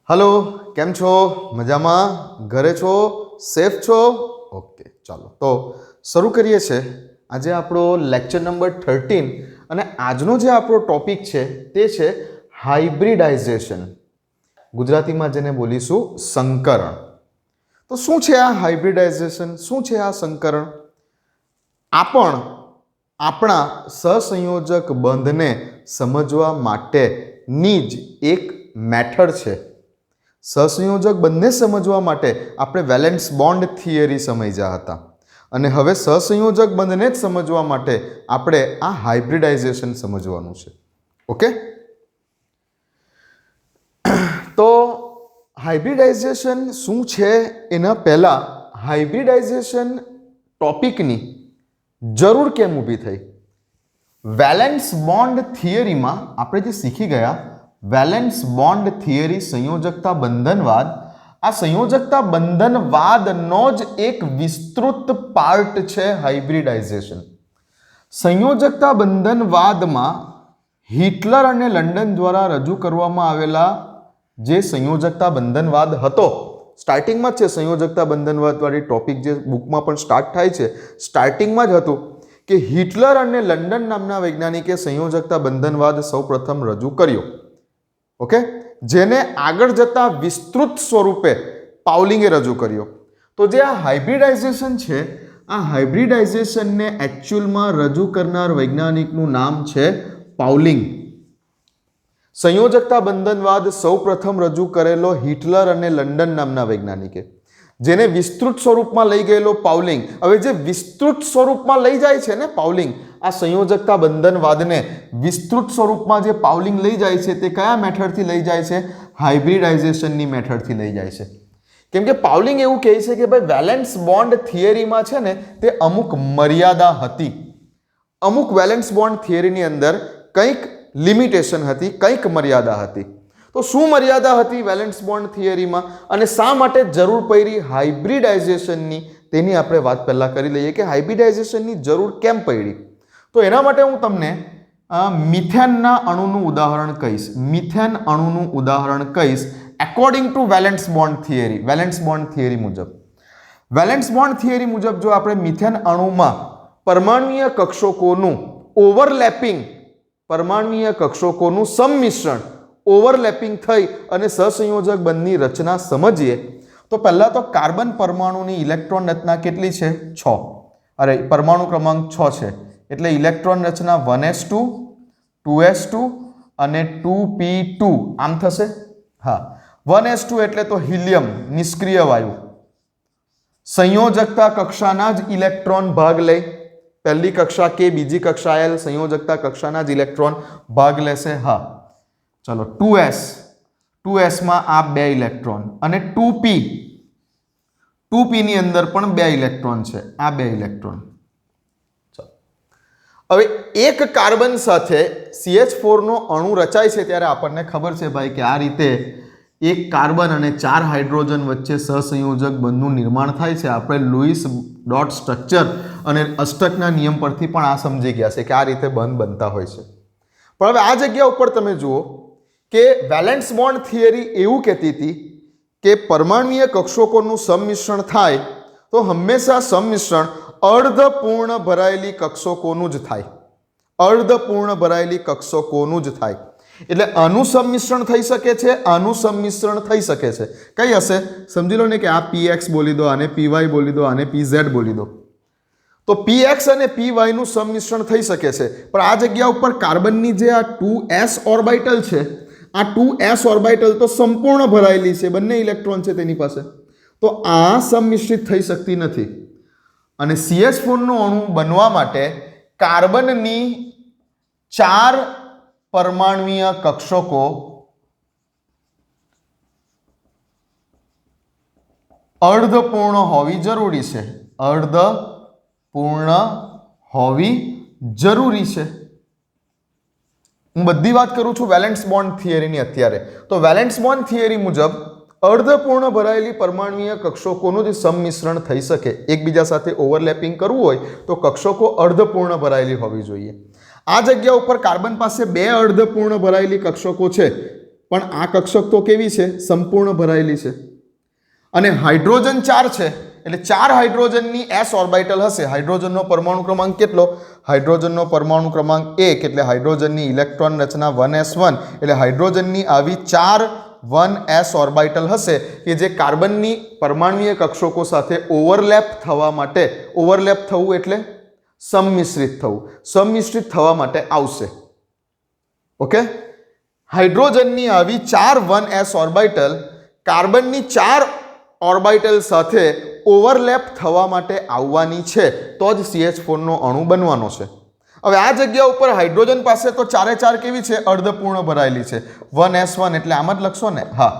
Hello केम छो मजामा घरे छो सेफ छो ओके चलो तो शुरू करिए छे आज आपणो लेक्चर नंबर 13 અને આજનો જે આપણો ટોપિક છે તે છે હાઇબ્રિડાઇઝેશન ગુજરાતીમાં જેને બોલીશું સંકરણ તો શું છે આ હાઇબ્રિડાઇઝેશન શું છે આ સંકરણ આપણા સહસંયોજક બંધને સમજવા માટેની જ એક મેથડ છે સહસંયોજક બંને સમજવા માટે આપણે વેલેન્સ બોન્ડ થિયરી સમજ્યા હતા અને હવે સહસંયોજક બંધને જ સમજવા માટે આપણે આ હાઇબ્રિડાઇઝેશન સમજવાનું છે ઓકે તો હાઇબ્રિડાઇઝેશન શું છે એના પહેલા હાઇબ્રિડાઇઝેશન ટોપિકની જરૂર કેમ ઊભી થઈ વેલેન્સ બોન્ડ થિયરીમાં આપણે જે શીખી ગયા વેલેન્સ બોન્ડ થિયરી સંયોજકતા બંધનવાદ આ સંયોજકતા બંધનવાદનો જ એક વિસ્તૃત પાર્ટ છે હાઇબ્રિડાઇઝેશન સંયોજકતા બંધનવાદમાં હિટલર અને લંડન દ્વારા રજૂ કરવામાં આવેલા જે સંયોજકતા બંધનવાદ હતો સ્ટાર્ટિંગમાં જ છે સંયોજકતા બંધનવાદ વાળી ટોપિક જે બુકમાં પણ સ્ટાર્ટ થાય છે સ્ટાર્ટિંગમાં જ હતું કે હિટલર અને લંડન નામના વૈજ્ઞાનિકે સંયોજકતા બંધનવાદ સૌપ્રથમ રજૂ કર્યો ઓકે જેને આગળ જતા વિસ્તૃત સ્વરૂપે પાઉલિંગે રજૂ કર્યો તો જે આ હાઇબ્રિડાઇઝેશન છે આ હાઇબ્રિડાઇઝેશનને એકચ્યુઅલમાં રજૂ કરનાર વૈજ્ઞાનિકનું નામ છે પાઉલિંગ સંયોજકતા બંધનવાદ સૌપ્રથમ રજૂ કરેલો હિટલર અને લંડન નામના વૈજ્ઞાનિકે જેને વિસ્તૃત સ્વરૂપમાં લઈ ગયેલો પાઉલિંગ હવે જે વિસ્તૃત સ્વરૂપમાં લઈ જાય છે ને પાઉલિંગ આ સંયોજકતા બંધનવાદને વિસ્તૃત સ્વરૂપમાં જે પાઉલિંગ લઈ જાય છે તે કયા મેથડથી લઈ જાય છે હાઇબ્રિડાઇઝેશનની મેથડથી લઈ જાય છે કેમ કે પાઉલિંગ એવું કહે છે કે ભાઈ વેલેન્સ બોન્ડ થિયરીમાં છે ને તે અમુક મર્યાદા હતી અમુક વેલેન્સ બોન્ડ થિયરીની અંદર કંઈક લિમિટેશન હતી કંઈક મર્યાદા હતી તો શું મર્યાદા હતી વેલેન્સ બોન્ડ થિયરીમાં અને શા માટે જરૂર પડી હાઇબ્રિડાઇઝેશનની તેની આપણે વાત પહેલાં કરી લઈએ કે હાઇબ્રિડાઇઝેશનની જરૂર કેમ પડી તો એના માટે હું તમને મિથેનના અણુનું ઉદાહરણ કહીશ મિથેન અણુનું ઉદાહરણ કહીશ according to valence bond theory મુજબ વેલેન્સ બોન્ડ થિયરી મુજબ જો આપણે મિથેન અણુમાં પરમાણુય કક્ષકોનું ઓવરલેપિંગ પરમાણુય કક્ષકોનું સંમિશ્રણ ઓવરલેપિંગ થઈ અને સહસંયોજક બંધની રચના સમજીએ તો પહેલાં તો કાર્બન પરમાણુની ઇલેક્ટ્રોન રચના કેટલી છે 6 પરમાણુ ક્રમાંક 6 છે એટલે ઇલેક્ટ્રોન રચના 1s2 2s2 અને 2p2 આમ થશે હા 1s2 એટલે તો હિલિયમ નિષ્ક્રિય વાયુ સંયોજકતા કક્ષાના જ ઇલેક્ટ્રોન ભાગ લે પહેલી કક્ષા કે બીજી કક્ષા L સંયોજકતા કક્ષાના જ ઇલેક્ટ્રોન ભાગ લેશે હા ચલો 2s માં આ 2 ઇલેક્ટ્રોન અને 2p ની અંદર પણ 2 ઇલેક્ટ્રોન છે આ 2 ઇલેક્ટ્રોન હવે એક કાર્બન સાથે CH4 નો અણુ રચાય છે ત્યારે આપણને ખબર છે ભાઈ કે આ રીતે એક કાર્બન અને 4 હાઇડ્રોજન વચ્ચે સહસંયોજક બંધનું નિર્માણ થાય છે આપણે લુઈસ ડોટ સ્ટ્રક્ચર અને અષ્ટકના નિયમ પરથી પણ આ સમજી ગયા છે કે આ રીતે બંધ બનતા હોય છે પણ હવે આ જગ્યા ઉપર તમે જુઓ કે વેલેન્સ બોન્ડ થિયરી એવું કહેતી હતી કે પરમાણુય કક્ષકોનું સંમિશ્રણ થાય તો હંમેશા સંમિશ્રણ અર્ધપૂર્ણ ભરાયેલી કક્ષકોનું જ થાય અર્ધપૂર્ણ ભરાયેલી કક્ષકોનું જ થાય એટલે આનું સંમિશ્રણ થઈ શકે છે આનું સંમિશ્રણ થઈ શકે છે કઈ હશે સમજી લો ને કે આ px બોલી દો આને py બોલી દો આને pz બોલી દો તો px અને py નું સંમિશ્રણ થઈ શકે છે પણ આ જગ્યા ઉપર કાર્બનની જે આ 2s ઓર્બિટલ છે આ 2s ઓર્બિટલ તો સંપૂર્ણ ભરાયેલી છે બંને ઇલેક્ટ્રોન છે તેની પાસે તો આ સંમિશ્રિત થઈ શકતી નથી અને CH4 નું અણુ બનવા માટે કાર્બનની 4 પરમાણુય કક્ષકો અર્ધપૂર્ણ હોવી જરૂરી છે અર્ધપૂર્ણ હોવી જરૂરી છે હું બધી વાત કરું છું વેલેન્સ બોન્ડ થિયરીની અત્યારે તો વેલેન્સ બોન્ડ થિયરી મુજબ અર્ધપૂર્ણ ભરાયેલી પરમાણુય કક્ષકોનું જ સંમિશ્રણ થઈ શકે એકબીજા સાથે ઓવરલેપિંગ કરવું હોય તો કક્ષકો અર્ધપૂર્ણ ભરાયેલી હોવી જોઈએ આ જગ્યા ઉપર કાર્બન પાસે 2 અર્ધપૂર્ણ ભરાયેલી કક્ષકો છે પણ આ કક્ષક તો કેવી છે? સંપૂર્ણ ભરાયેલી છે. અને હાઇડ્રોજન 4 છે એટલે 4 હાઇડ્રોજનની s ઓર્બિટલ હશે. હાઇડ્રોજનનો પરમાણુ ક્રમાંક કેટલો? હાઇડ્રોજનનો પરમાણુ ક્રમાંક 1 એટલે હાઇડ્રોજનની ઇલેક્ટ્રોન રચના 1s1 એટલે હાઇડ્રોજનની આવી 4 1s ઓર્બિટલ હશે કે જે કાર્બનની પરમાણુય કક્ષકો સાથે ઓવરલેપ થવા માટે, ઓવરલેપ થવું એટલે સંમિશ્રિત થવું, સંમિશ્રિત થવા માટે આવશે. ઓકે, હાઇડ્રોજનની આવી 4 1s ઓર્બિટલ કાર્બનની 4 ઓર્બિટલ સાથે ઓવરલેપ થવા માટે આવવાની છે તો જ CH4 નો અણુ બનવાનો છે. હવે આ જગ્યા ઉપર હાઇડ્રોજન પાસે તો 4 કેવી છે? અર્ધપૂર્ણ ભરાયેલી છે. 1s1 એટલે આમ જ લખશો ને? હા,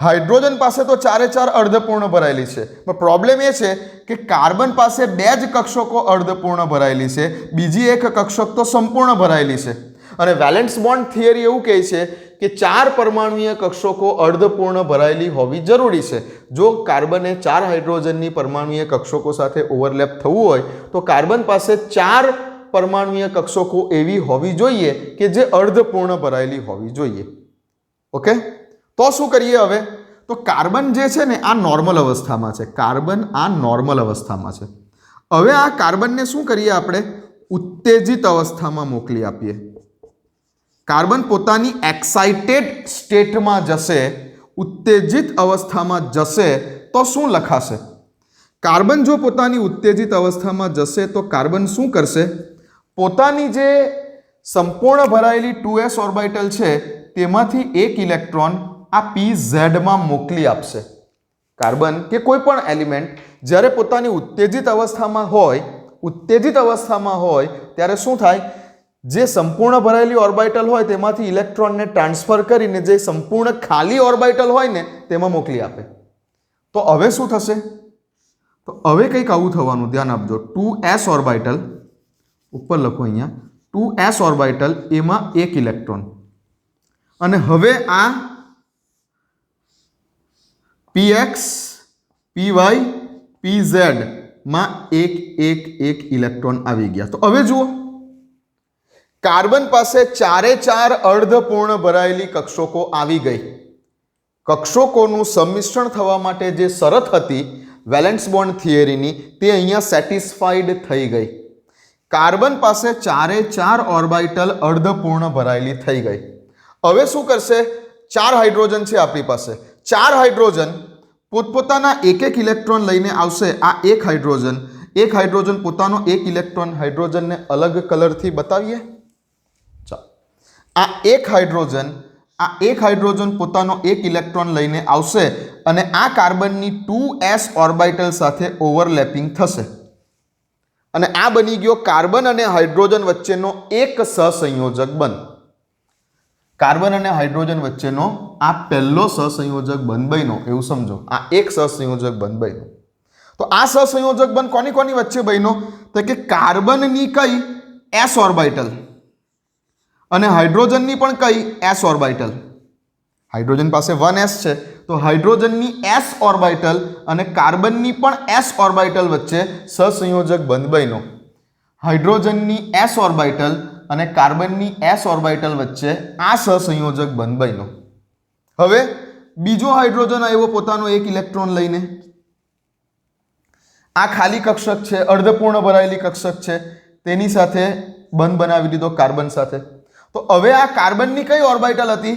હાઇડ્રોજન પાસે તો 4 અર્ધપૂર્ણ ભરાયેલી છે. પણ પ્રોબ્લેમ એ છે કે કાર્બન પાસે 2 જ કક્ષકો અર્ધપૂર્ણ ભરાયેલી છે, બીજી એક કક્ષક તો સંપૂર્ણ ભરાયેલી છે. અને વેલેન્સ બોન્ડ થિયરી એવું કહે છે કે 4 પરમાણુય કક્ષકો અર્ધપૂર્ણ ભરાયેલી હોવી જરૂરી છે. જો કાર્બને 4 હાઇડ્રોજનની પરમાણુય કક્ષકો સાથે ઓવરલેપ થવું હોય તો કાર્બન પાસે 4 પરમાણુય કક્ષકો એવી હોવી જોઈએ કે જે અર્ધપૂર્ણ ભરાયેલી હોવી જોઈએ. ઓકે, તો શું કરીએ હવે? તો કાર્બન જે છે ને આ નોર્મલ અવસ્થામાં છે. કાર્બન આ નોર્મલ અવસ્થામાં છે. હવે આ કાર્બનને શું કરીએ આપણે? ઉત્તેજિત અવસ્થામાં મોકલી આપીએ. કાર્બન પોતાની એક્સાઇટેડ સ્ટેટમાં જશે, ઉત્તેજિત અવસ્થામાં જશે તો શું લખાશે? કાર્બન જો પોતાની ઉત્તેજિત અવસ્થામાં જશે તો કાર્બન શું કરશે? પોતાની જે સંપૂર્ણ ભરાયેલી 2s ઓર્બિટલ છે તેમાંથી એક ઇલેક્ટ્રોન આ pz માં મોકલી આપશે. કાર્બન કે કોઈ પણ એલિમેન્ટ જ્યારે પોતાની ઉત્તેજિત અવસ્થામાં હોય, ઉત્તેજિત અવસ્થામાં હોય ત્યારે શું થાય? જે સંપૂર્ણ ભરાયેલી ઓર્બિટલ હોય તેમાંથી ઇલેક્ટ્રોનને ટ્રાન્સફર કરીને જે સંપૂર્ણ ખાલી ઓર્બિટલ હોય ને તેમાં મોકલી આપે. તો હવે શું થશે? તો હવે કંઈક આવું થવાનું, ધ્યાન આપજો. 2s ઓર્બિટલ ઉપર લખો અહીંયા, 2s ઓર્બિટલ એમાં એક ઇલેક્ટ્રોન, અને હવે આ px py pz માં એક ઇલેક્ટ્રોન આવી ગયા. તો હવે જુઓ, કાર્બન પાસે 4 અર્ધપૂર્ણ ભરાયેલી કક્ષકો આવી ગઈ. કક્ષકોનું સંમિશ્રણ થવા માટે જે શરત હતી વેલેન્સ બોન્ડ થિયરીની તે અહીંયા સેટિસ્ફાઈડ થઈ ગઈ. કાર્બન પાસે 4 ઓર્બિટલ અર્ધપૂર્ણ ભરાયેલી થઈ ગઈ. હવે શું કરશે? 4 હાઇડ્રોજન છે આપણી પાસે. 4 હાઇડ્રોજન પોતપોતાના એક ઇલેક્ટ્રોન લઈને આવશે. આ એક હાઇડ્રોજન પોતાનો એક ઇલેક્ટ્રોન, હાઇડ્રોજનને અલગ કલરથી બતાવીએ. આ એક હાઇડ્રોજન પોતાનો એક ઇલેક્ટ્રોન લઈને આવશે અને આ કાર્બનની 2s ઓર્બિટલ સાથે ઓવરલેપિંગ થશે અને આ બની ગયો કાર્બન અને હાઇડ્રોજન વચ્ચેનો એક સહસંયોજક બંધ. કાર્બન અને હાઇડ્રોજન વચ્ચેનો આ પહેલો સહસંયોજક બંધ બન્યો એવું સમજો. આ એક સહસંયોજક બંધ બન્યો. તો આ સહસંયોજક બંધ કોની વચ્ચે બન્યો? તો કે કાર્બનની કઈ s ઓર્બિટલ અને હાઇડ્રોજનની પણ કઈ s ઓર્બિટલ. હાઇડ્રોજન પાસે 1s છે તો હાઇડ્રોજનની s ઓર્બિટલ અને કાર્બનની પણ s ઓર્બિટલ વચ્ચે સહસંયોજક બંધ બન્યો. હાઇડ્રોજનની s ઓર્બિટલ અને કાર્બનની s ઓર્બિટલ વચ્ચે આ સહસંયોજક બંધ બન્યો. હવે બીજો હાઇડ્રોજન આવ્યો પોતાનો એક ઇલેક્ટ્રોન લઈને. આ ખાલી કક્ષક છે, અર્ધપૂર્ણ ભરાયેલી કક્ષક છે, તેની સાથે બંધ બનાવી દીધો કાર્બન સાથે. તો હવે આ કાર્બનની કઈ ઓર્બિટલ હતી?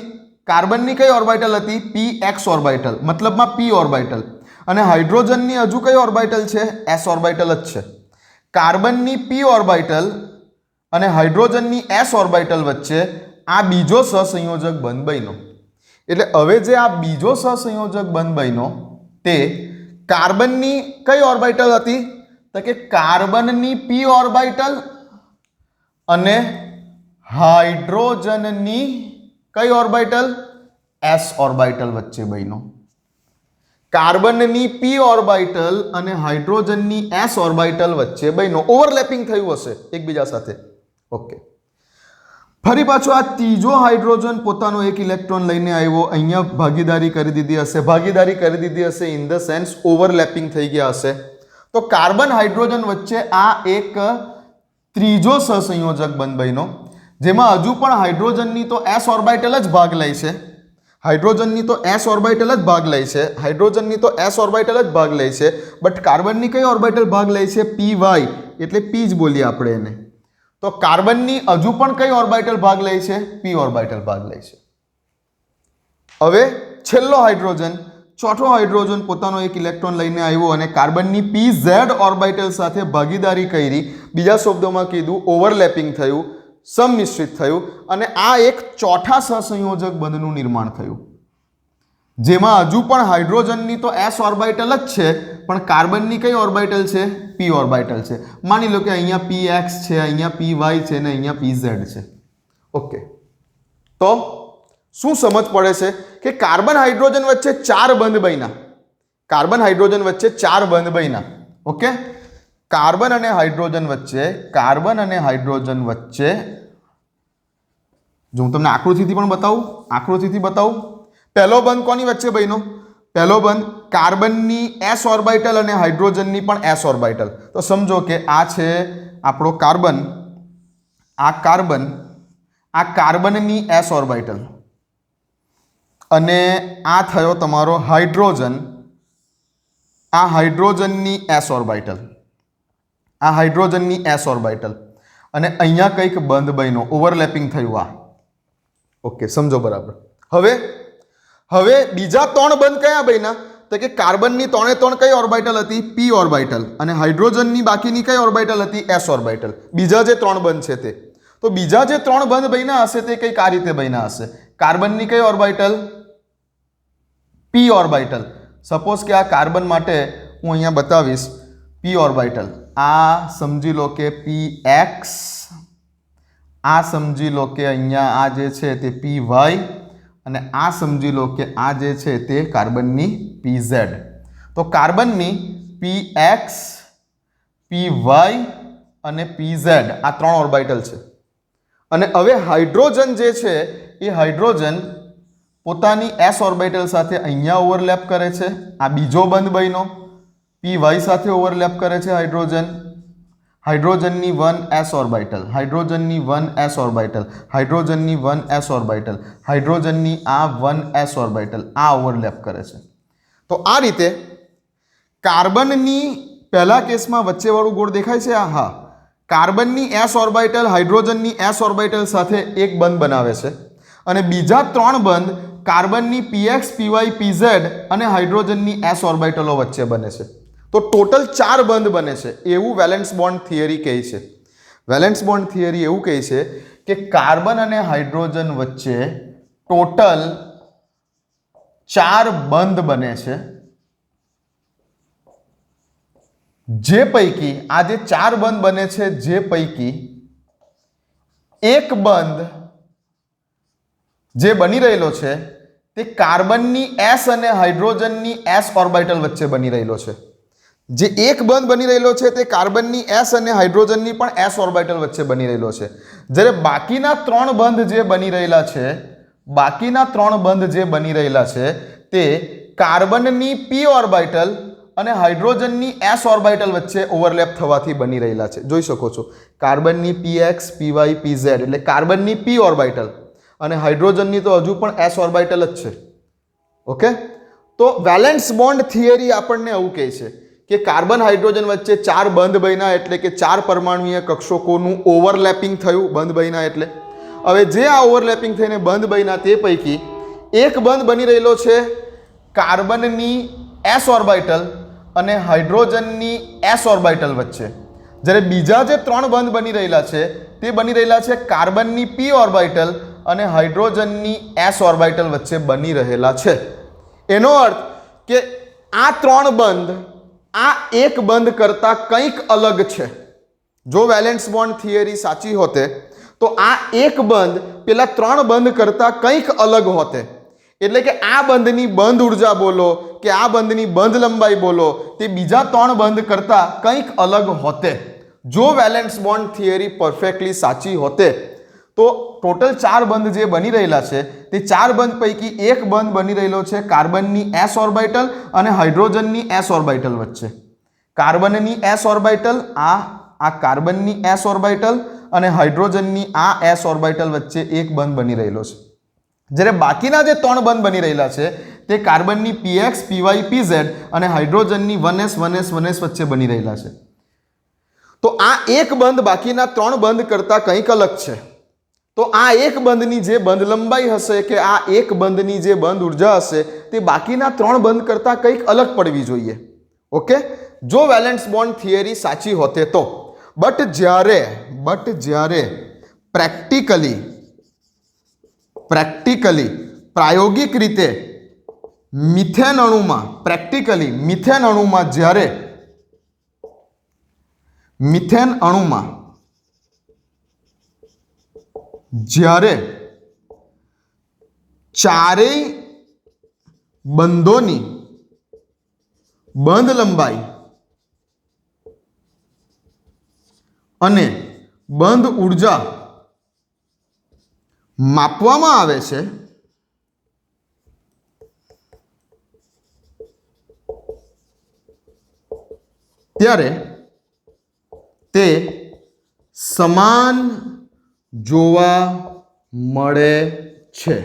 કાર્બનની કઈ ઓર્બિટલ હતી? px ઓર્બિટલ, મતલબમાં p ઓર્બિટલ. અને હાઇડ્રોજનની હજુ કઈ ઓર્બિટલ છે? s ઓર્બિટલ જ છે. કાર્બનની p ઓર્બિટલ અને હાઇડ્રોજનની s ઓર્બિટલ વચ્ચે આ બીજો સહસંયોજક બંધ બન્યો. એટલે હવે જે આ બીજો સહસંયોજક બંધ બન્યો તે કાર્બનની કઈ ઓર્બિટલ હતી? તો કે કાર્બનની p ઓર્બિટલ અને હાઇડ્રોજનની કઈ ઓર્બિટલ? s ઓર્બિટલ વચ્ચે બન્યો. કાર્બનની p ઓર્બિટલ અને હાઇડ્રોજનની s ઓર્બિટલ વચ્ચે બન્યો. ઓવરલેપિંગ થયું હશે એકબીજા સાથે. ઓકે, ફરી પાછો આ ત્રીજો હાઇડ્રોજન પોતાનો એક ઇલેક્ટ્રોન લઈને આવ્યો. અહીંયા ભાગીદારી કરી દીધી હશે ઇન ધ સેન્સ ઓવરલેપિંગ થઈ ગયા હશે. તો કાર્બન હાઇડ્રોજન વચ્ચે આ એક ત્રીજો સહસંયોજક બંધ બન્યો જેમાં હજુ પણ હાઇડ્રોજનની તો s ઓર્બિટલ જ ભાગ લે છે. હાઇડ્રોજનની તો s ઓર્બિટલ જ ભાગ લે છે, હાઇડ્રોજનની તો s ઓર્બિટલ જ ભાગ લે છે, બટ કાર્બનની કઈ ઓર્બિટલ ભાગ લે છે? py, એટલે p જ બોલીએ આપણે એને. તો કાર્બનની હજુ પણ કઈ ઓર્બિટલ ભાગ લે છે? p ઓર્બિટલ ભાગ લે છે. હવે છેલ્લો હાઇડ્રોજન, ચોથો હાઇડ્રોજન પોતાનો એક ઇલેક્ટ્રોન લઈને આવ્યો અને કાર્બનની pz ઓર્બિટલ સાથે ભાગીદારી કરી. બીજા શબ્દોમાં કીધું ઓવરલેપિંગ થયું, સંમિશ્રિત થયું અને આ એક ચોથા સહસંયોજક બંધનું નિર્માણ થયું, જેમાં હજુ પણ હાઇડ્રોજનની તો s ઓર્બિટલ જ છે, પણ કાર્બનની કઈ ઓર્બિટલ છે? p ઓર્બિટલ છે. માની લો કે અહીંયા px છે, અહીંયા py છે ને અહીંયા pz છે. ઓકે, તો શું સમજ પડે છે કે કાર્બન હાઇડ્રોજન વચ્ચે 4 બંધ બન્યા, કાર્બન હાઇડ્રોજન વચ્ચે 4 બંધ બન્યા. ઓકે, કાર્બન અને હાઇડ્રોજન વચ્ચે જો હું તમને આકૃતિથી પણ બતાવું, પહેલો બંધ કોની વચ્ચે બન્યો? પહેલો બંધ કાર્બનની s ઓર્બિટલ અને હાઇડ્રોજનની પણ s ઓર્બિટલ. તો સમજો કે આ છે આપણો કાર્બન, આ કાર્બનની s ઓર્બિટલ અને આ થયો તમારો હાઇડ્રોજન, આ હાઇડ્રોજનની s ઓર્બિટલ, આ હાઇડ્રોજનની s ઓર્બિટલ અને અહીંયા કંઈક બંધ બન્યો, ઓવરલેપિંગ થયું આ. ઓકે, સમજો બરાબર. હવે બીજા 3 બંધ કયા બન્યા? તો કે કાર્બનની 3 કઈ ઓર્બિટલ હતી? p ઓર્બિટલ અને હાઇડ્રોજનની બાકીની કઈ ઓર્બિટલ હતી? s orbital. બીજા જે 3 બંધ છે તે, તો બીજા જે 3 બંધ બન્યા હશે તે કંઈક આ રીતે બન્યા હશે. કાર્બનની કઈ ઓર્બિટલ? p orbital. સપોઝ કે આ કાર્બન માટે હું અહીંયા બતાવીશ p ઓર્બિટલ. આ સમજી લો કે px, આ સમજી લો કે અહીંયા આ જે છે તે py અને આ સમજી લો કે આ જે છે તે કાર્બનની pz. તો કાર્બનની px, py અને pz આ 3 ઓર્બિટલ છે. અને હવે હાઇડ્રોજન જે છે એ હાઇડ્રોજન પોતાની s ઓર્બિટલ સાથે અહીંયા ઓવરલેપ કરે છે. આ બીજો બંધ બન્યો, py સાથે ઓવરલેપ કરે છે હાઇડ્રોજનની 1s ઓર્બિટલ, હાઇડ્રોજનની 1s ઓર્બિટલ, હાઇડ્રોજનની 1s ઓર્બિટલ, હાઇડ્રોજનની આ 1s ઓર્બિટલ આ ઓવરલેપ કરે છે. તો આ રીતે કાર્બનની પહેલા કેસમાં વચ્ચેવાળું ગોળ દેખાય છે આ? હા, કાર્બનની s ઓર્બિટલ હાઇડ્રોજનની s ઓર્બિટલ સાથે એક બંધ બનાવે છે અને બીજા 3 બંધ કાર્બનની px, py, pz અને હાઇડ્રોજનની s ઓર્બિટલો વચ્ચે બને છે. તો ટોટલ 4 બંધ બને છે એવું વેલેન્સ બોન્ડ થિયરી કહે છે. વેલેન્સ બોન્ડ થિયરી એવું કહે છે કે કાર્બન અને હાઇડ્રોજન વચ્ચે ટોટલ 4 બંધ બને છે, જે પૈકી આ જે 4 બંધ બને છે, જે પૈકી એક બંધ જે બની રહેલો છે તે કાર્બનની s અને હાઇડ્રોજનની s ઓર્બિટલ વચ્ચે બની રહેલો છે. જે એક બંધ બની રહેલો છે તે કાર્બનની s અને હાઇડ્રોજનની પણ s ઓર્બિટલ વચ્ચે બની રહેલો છે. જ્યારે બાકીના 3 બંધ જે બની રહેલા છે, તે કાર્બનની p ઓર્બિટલ અને હાઇડ્રોજનની s ઓર્બિટલ વચ્ચે ઓવરલેપ થવાથી બની રહેલા છે. જોઈ શકો છો, કાર્બનની px, py, pz એટલે કાર્બનની p ઓર્બિટલ અને હાઇડ્રોજનની તો હજુ પણ s ઓર્બિટલ જ છે. ઓકે, તો વેલેન્સ બોન્ડ થિયરી આપણને એવું કહે છે કે કાર્બન હાઇડ્રોજન વચ્ચે 4 બંધ બન્યા એટલે કે 4 પરમાણુય કક્ષકોનું ઓવરલેપિંગ થયું. બંધ બન્યા એટલે હવે જે આ ઓવરલેપિંગ થઈને બંધ બન્યા તે પૈકી એક બંધ બની રહેલો છે કાર્બનની s ઓર્બિટલ અને હાઇડ્રોજનની s ઓર્બિટલ વચ્ચે, જ્યારે બીજા જે 3 બંધ બની રહેલા છે તે બની રહેલા છે કાર્બનની p ઓર્બિટલ અને હાઇડ્રોજનની s ઓર્બિટલ વચ્ચે બની રહેલા છે. એનો અર્થ કે આ 3 બંધ આ એક બંધ કરતા કંઈક અલગ છે. જો વેલેન્સ બોન્ડ થિયરી સાચી હોતે તો આ એક બંધ પેલા 3 બંધ કરતા કંઈક અલગ હોતે. એટલે કે આ બંધની બંધ ઉર્જા બોલો કે આ બંધની બંધ લંબાઈ બોલો તે બીજા 3 બંધ કરતા કંઈક અલગ હોતે. જો વેલેન્સ બોન્ડ થિયરી પરફેક્ટલી સાચી હોતે તો ટોટલ 4 બંધ જે બની રહેલા છે તે 4 બંધ પૈકી એક બંધ બની રહેલો છે કાર્બનની s ઓર્બિટલ અને હાઇડ્રોજનની s ઓર્બિટલ વચ્ચે. કાર્બનની s ઓર્બિટલ આ કાર્બનની s ઓર્બિટલ અને હાઇડ્રોજનની આ s ઓર્બિટલ વચ્ચે એક બંધ બની રહેલો છે. જ્યારે બાકીના જે 3 બંધ બની રહેલા છે તે કાર્બનની px py pz અને હાઇડ્રોજનની 1s 1s 1s વચ્ચે બની રહેલા છે. તો આ એક બંધ બાકીના 3 બંધ કરતા કંઈક અલગ છે. તો આ એક બંધની જે બંધ લંબાઈ હશે કે આ એક બંધની જે બંધ ઉર્જા હશે તે બાકીના 3 બંધ કરતા કંઈક અલગ પડવી જોઈએ. ઓકે, જો વેલેન્સ બોન્ડ થિયરી સાચી હોતે તો. બટ જ્યારે પ્રેક્ટિકલી પ્રાયોગિક રીતે મિથેન અણુમાં જ્યારે ચારેય બંધોની બંધ લંબાઈ અને બંધ ઉર્જા માપવામાં આવે છે ત્યારે તે સમાન જોવા મળે છે.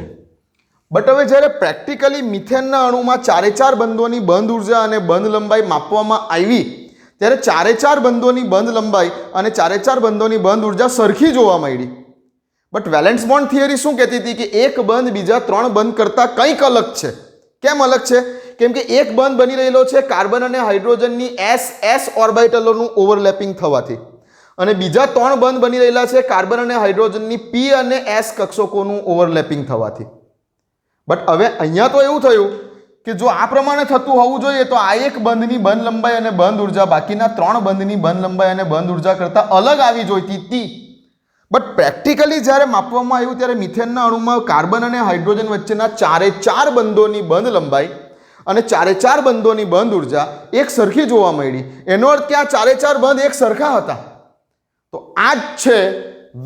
બટ હવે જ્યારે પ્રેક્ટિકલી મિથેનના અણુમાં 4 બંધોની બંધ ઉર્જા અને બંધ લંબાઈ માપવામાં આવી ત્યારે 4 બંધોની બંધ લંબાઈ અને 4 બંધોની બંધ ઉર્જા સરખી જોવા મળી. બટ વેલેન્સ બોન્ડ થિયરી શું કહેતી હતી કે એક બંધ બીજા 3 બંધ કરતાં કંઈક અલગ છે. કેમ અલગ છે? કેમ કે એક બંધ બની રહેલો છે કાર્બન અને હાઇડ્રોજનની s ઓર્બિટલોનું ઓવરલેપિંગ થવાથી અને બીજા 3 બંધ બની રહેલા છે કાર્બન અને હાઇડ્રોજનની p અને s કક્ષકોનું ઓવરલેપિંગ થવાથી. બટ હવે અહીંયા તો એવું થયું કે જો આ પ્રમાણે થતું હોવું જોઈએ તો આ એક બંધની બંધ લંબાઈ અને બંધ ઉર્જા બાકીના 3 બંધની બંધ લંબાઈ અને બંધ ઉર્જા કરતાં અલગ આવી જોઈતી હતી. બટ પ્રેક્ટિકલી જ્યારે માપવામાં આવ્યું ત્યારે મિથેનના અણુમાં કાર્બન અને હાઇડ્રોજન વચ્ચેના 4 બંધોની બંધ લંબાઈ અને 4 બંધોની બંધ ઉર્જા એક સરખી જોવા મળી. એનો અર્થ કે આ 4 બંધ એક સરખા હતા. તો આ જ છે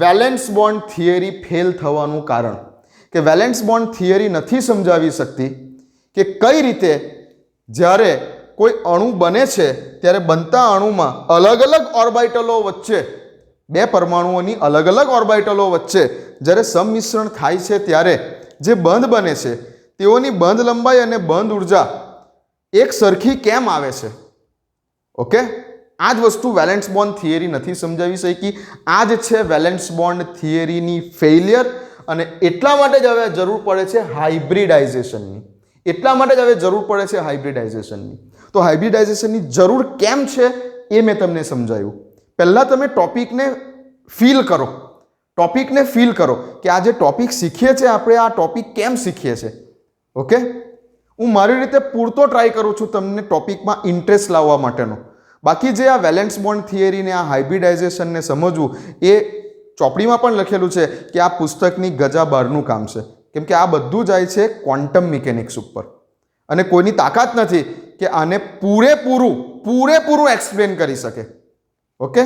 વેલેન્સ બોન્ડ થિયરી ફેલ થવાનું કારણ કે વેલેન્સ બોન્ડ થિયરી નથી સમજાવી શકતી કે કઈ રીતે જ્યારે કોઈ અણુ બને છે ત્યારે બનતા અણુમાં અલગ અલગ ઓર્બિટલો વચ્ચે 2 પરમાણુઓની અલગ અલગ ઓર્બિટલો વચ્ચે જ્યારે સંમિશ્રણ થાય છે ત્યારે જે બંધ બને છે તેઓની બંધ લંબાઈ અને બંધ ઉર્જા એક સરખી કેમ આવે છે. ઓકે, આ જ વસ્તુ વેલેન્સ બોન્ડ થિયરી નથી સમજાવી શકી. આ જ છે વેલેન્સ બોન્ડ થિયરીની ફેલિયર અને એટલા માટે જ હવે જરૂર પડે છે હાઇબ્રિડાઇઝેશનની. તો હાઇબ્રિડાઇઝેશનની જરૂર કેમ છે એ મેં તમને સમજાવ્યું. પહેલાં તમે ટોપિકને ફીલ કરો કે આ જે ટોપિક શીખીએ છીએ આપણે આ ટોપિક કેમ શીખીએ છીએ. ઓકે, હું મારી રીતે પૂરતો ટ્રાય કરું છું તમને ટોપિકમાં ઇન્ટરેસ્ટ લાવવા માટેનો. બાકી જે આ વેલેન્સ બોન્ડ થિયરીને આ હાઇબ્રિડાઇઝેશનને સમજવું એ ચોપડીમાં પણ લખેલું છે કે આ પુસ્તકની ગજા બહારનું કામ છે. કેમ કે આ બધું જાય છે ક્વોન્ટમ મિકેનિક્સ ઉપર અને કોઈની તાકાત નથી કે આને પૂરેપૂરું એક્સપ્લેન કરી શકે. ઓકે,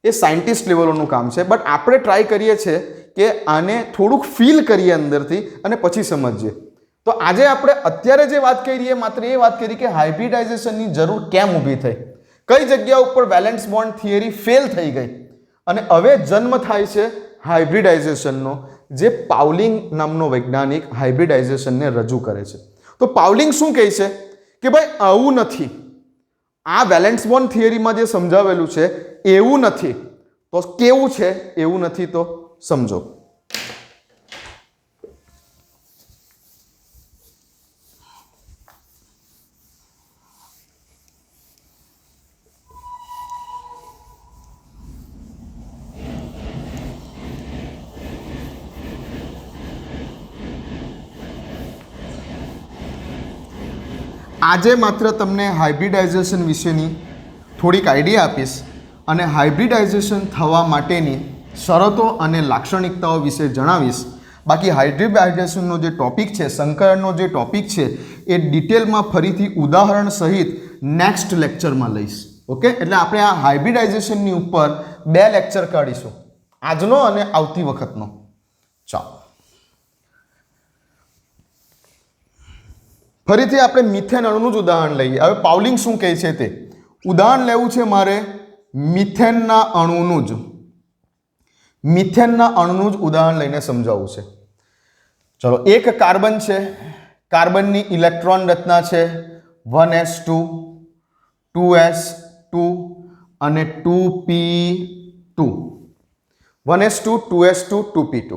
એ સાયન્ટિસ્ટ લેવલનું કામ છે. બટ આપણે ટ્રાય કરીએ છીએ કે આને થોડુંક ફીલ કરીએ અંદરથી અને પછી સમજીએ. તો આજે આપણે અત્યારે જે વાત કરી એ માત્ર એ વાત કરી કે હાઇબ્રિડાઇઝેશનની જરૂર કેમ ઊભી થઈ, કઈ જગ્યા ઉપર વેલેન્સ બોન્ડ થિયરી ફેલ થઈ ગઈ અને હવે જન્મ થાય છે હાઇબ્રિડાઇઝેશનનો, જે પાઉલિંગ નામનો વૈજ્ઞાનિક હાઇબ્રિડાઇઝેશનને રજૂ કરે છે. તો પાઉલિંગ શું કહે છે કે ભાઈ આવું નથી, આ વેલેન્સ બોન્ડ થિયરીમાં જે સમજાવેલું છે એવું નથી. તો કેવું છે એવું નથી તો સમજો. આજે માત્ર તમને હાઇબ્રિડાઇઝેશન વિશેની થોડીક આઈડિયા આપીશ અને હાઇબ્રિડાઇઝેશન થવા માટેની શરતો અને લાક્ષણિકતાઓ વિશે જણાવીશ. બાકી હાઇબ્રિડાઇઝેશનનો જે ટોપિક છે, સંકરણનો જે ટોપિક છે એ ડિટેલમાં ફરીથી ઉદાહરણ સહિત નેક્સ્ટ લેક્ચરમાં લઈશ. ઓકે, એટલે આપણે આ હાઇબ્રિડાઇઝેશનની ઉપર 2 લેક્ચર કાઢીશું, આજનો અને આવતી વખતનો. ચાલો ફરીથી આપણે મિથેન અણુનું જ ઉદાહરણ લઈએ. હવે પાઉલિંગ શું કહે છે તે ઉદાહરણ લેવું છે મારે. મિથેનના અણુનું જ ઉદાહરણ લઈને સમજાવવું છે. ચલો એક કાર્બન છે, કાર્બનની ઇલેક્ટ્રોન રચના છે 1s2 2s2 અને 2p2 1s2 2s2 2p2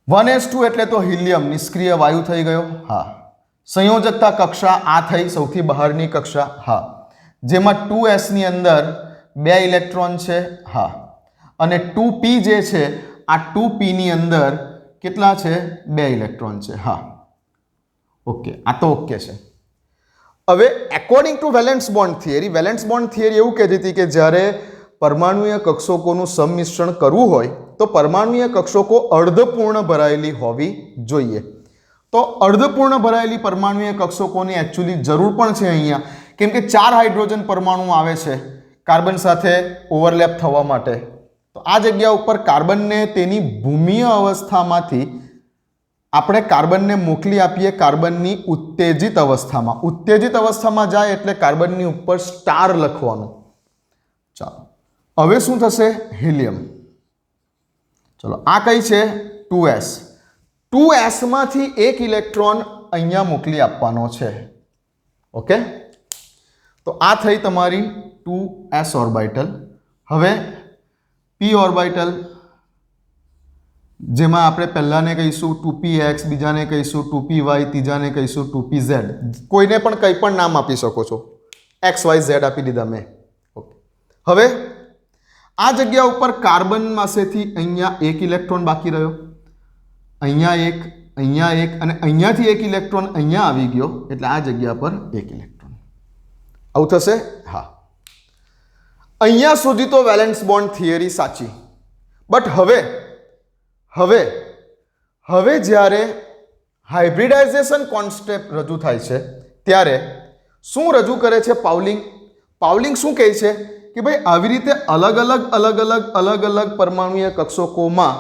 1s2 એટલે તો હિલિયમ નિષ્ક્રિય વાયુ થઈ ગયો, હા. સંયોજકતા કક્ષા આ થઈ સૌથી બહારની કક્ષા, હા. જેમાં 2s ની અંદર 2 ઇલેક્ટ્રોન છે, હા. અને 2p જે છે આ 2p ની અંદર કેટલા છે? 2 ઇલેક્ટ્રોન છે, હા. ઓકે, આ તો ઓકે છે. હવે according to valence bond theory એવું કહેતી હતી કે જ્યારે પરમાણુય કક્ષકોનું સંમિશ્રણ કરવું હોય તો પરમાણુય કક્ષકો અર્ધપૂર્ણ ભરાયેલી હોવી જોઈએ. તો અર્ધપૂર્ણ ભરાયેલી પરમાણુય કક્ષકોની એકચ્યુઅલી જરૂર પણ છે અહીંયા, કેમ કે 4 હાઇડ્રોજન પરમાણુ આવે છે કાર્બન સાથે ઓવરલેપ થવા માટે. તો આ જગ્યા ઉપર કાર્બનને તેની ભૂમિય અવસ્થામાંથી આપણે કાર્બનને મોકલી આપીએ કાર્બનની ઉત્તેજિત અવસ્થામાં. ઉત્તેજિત અવસ્થામાં જાય એટલે કાર્બનની ઉપર સ્ટાર લખવાનું. ચાલો, હવે શું થશે? હિલિયમ. ચલો, આ કઈ છે? 2s. 2s માંથી એક ઇલેક્ટ્રોન અહીંયા મોકલી આપવાનો છે. ઓકે, તો આ થઈ તમારી 2s ઓર્બિટલ. હવે p ઓર્બિટલ, જેમાં આપણે પહેલાને કહીશું 2px, બીજાને કહીશું 2py, ત્રીજાને કહીશું 2pz. કોઈને પણ કંઈ પણ નામ આપી શકો છો. xyz આપી દીધા મેં. ઓકે, હવે આ જગ્યા ઉપર કાર્બન પાસેથી અહીંયા એક ઇલેક્ટ્રોન બાકી રહ્યો, અહીંયા એક, અહીંયા એક, અને અહીંયાથી એક ઇલેક્ટ્રોન અહીંયા આવી ગયો, એટલે આ જગ્યા પર એક ઇલેક્ટ્રોન. આવું થશે, હા. અહીંયા સુધી તો વેલેન્સ બોન્ડ થિયરી સાચી. બટ હવે જ્યારે હાઇબ્રિડાઇઝેશન કોન્સેપ્ટ રજૂ થાય છે ત્યારે શું રજૂ કરે છે પાઉલિંગ? પાઉલિંગ શું કહે છે કે ભાઈ આવી રીતે અલગ અલગ પરમાણુય કક્ષકોમાં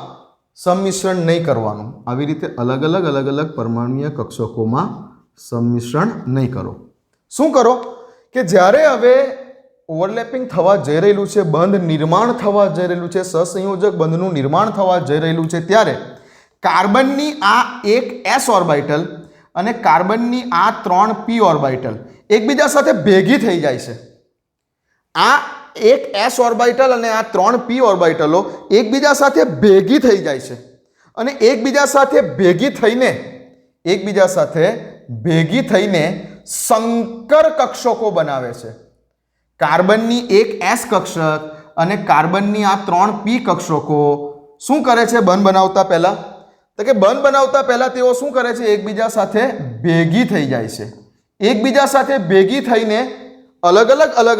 સંમિશ્રણ નહીં કરવાનું. આવી રીતે અલગ અલગ પરમાણુય કક્ષકોમાં સંમિશ્રણ નહીં કરો. શું કરો કે જ્યારે હવે ઓવરલેપિંગ થવા જઈ રહેલું છે, બંધ નિર્માણ થવા જઈ રહેલું છે, સહસંયોજક બંધનું નિર્માણ થવા જઈ રહેલું છે, ત્યારે કાર્બનની આ એક s ઓર્બિટલ અને કાર્બનની આ 3 p ઓર્બિટલ એકબીજા સાથે ભેગી થઈ જાય છે. આ એક s ઓર્બિટલ અને આ 3 p ઓર્બિટલો એકબીજા સાથે ભેગી થઈ જાય છે અને એકબીજા સાથે ભેગી થઈને સંકર કક્ષકો બનાવે છે. કાર્બનની એક s કક્ષક અને કાર્બનની આ 3 p કક્ષકો શું કરે છે? બંધ બનાવતા પહેલા તો કે બંધ બનાવતા પહેલા તેઓ શું કરે છે? એકબીજા સાથે ભેગી થઈ જાય છે. એકબીજા સાથે ભેગી થઈને અલગ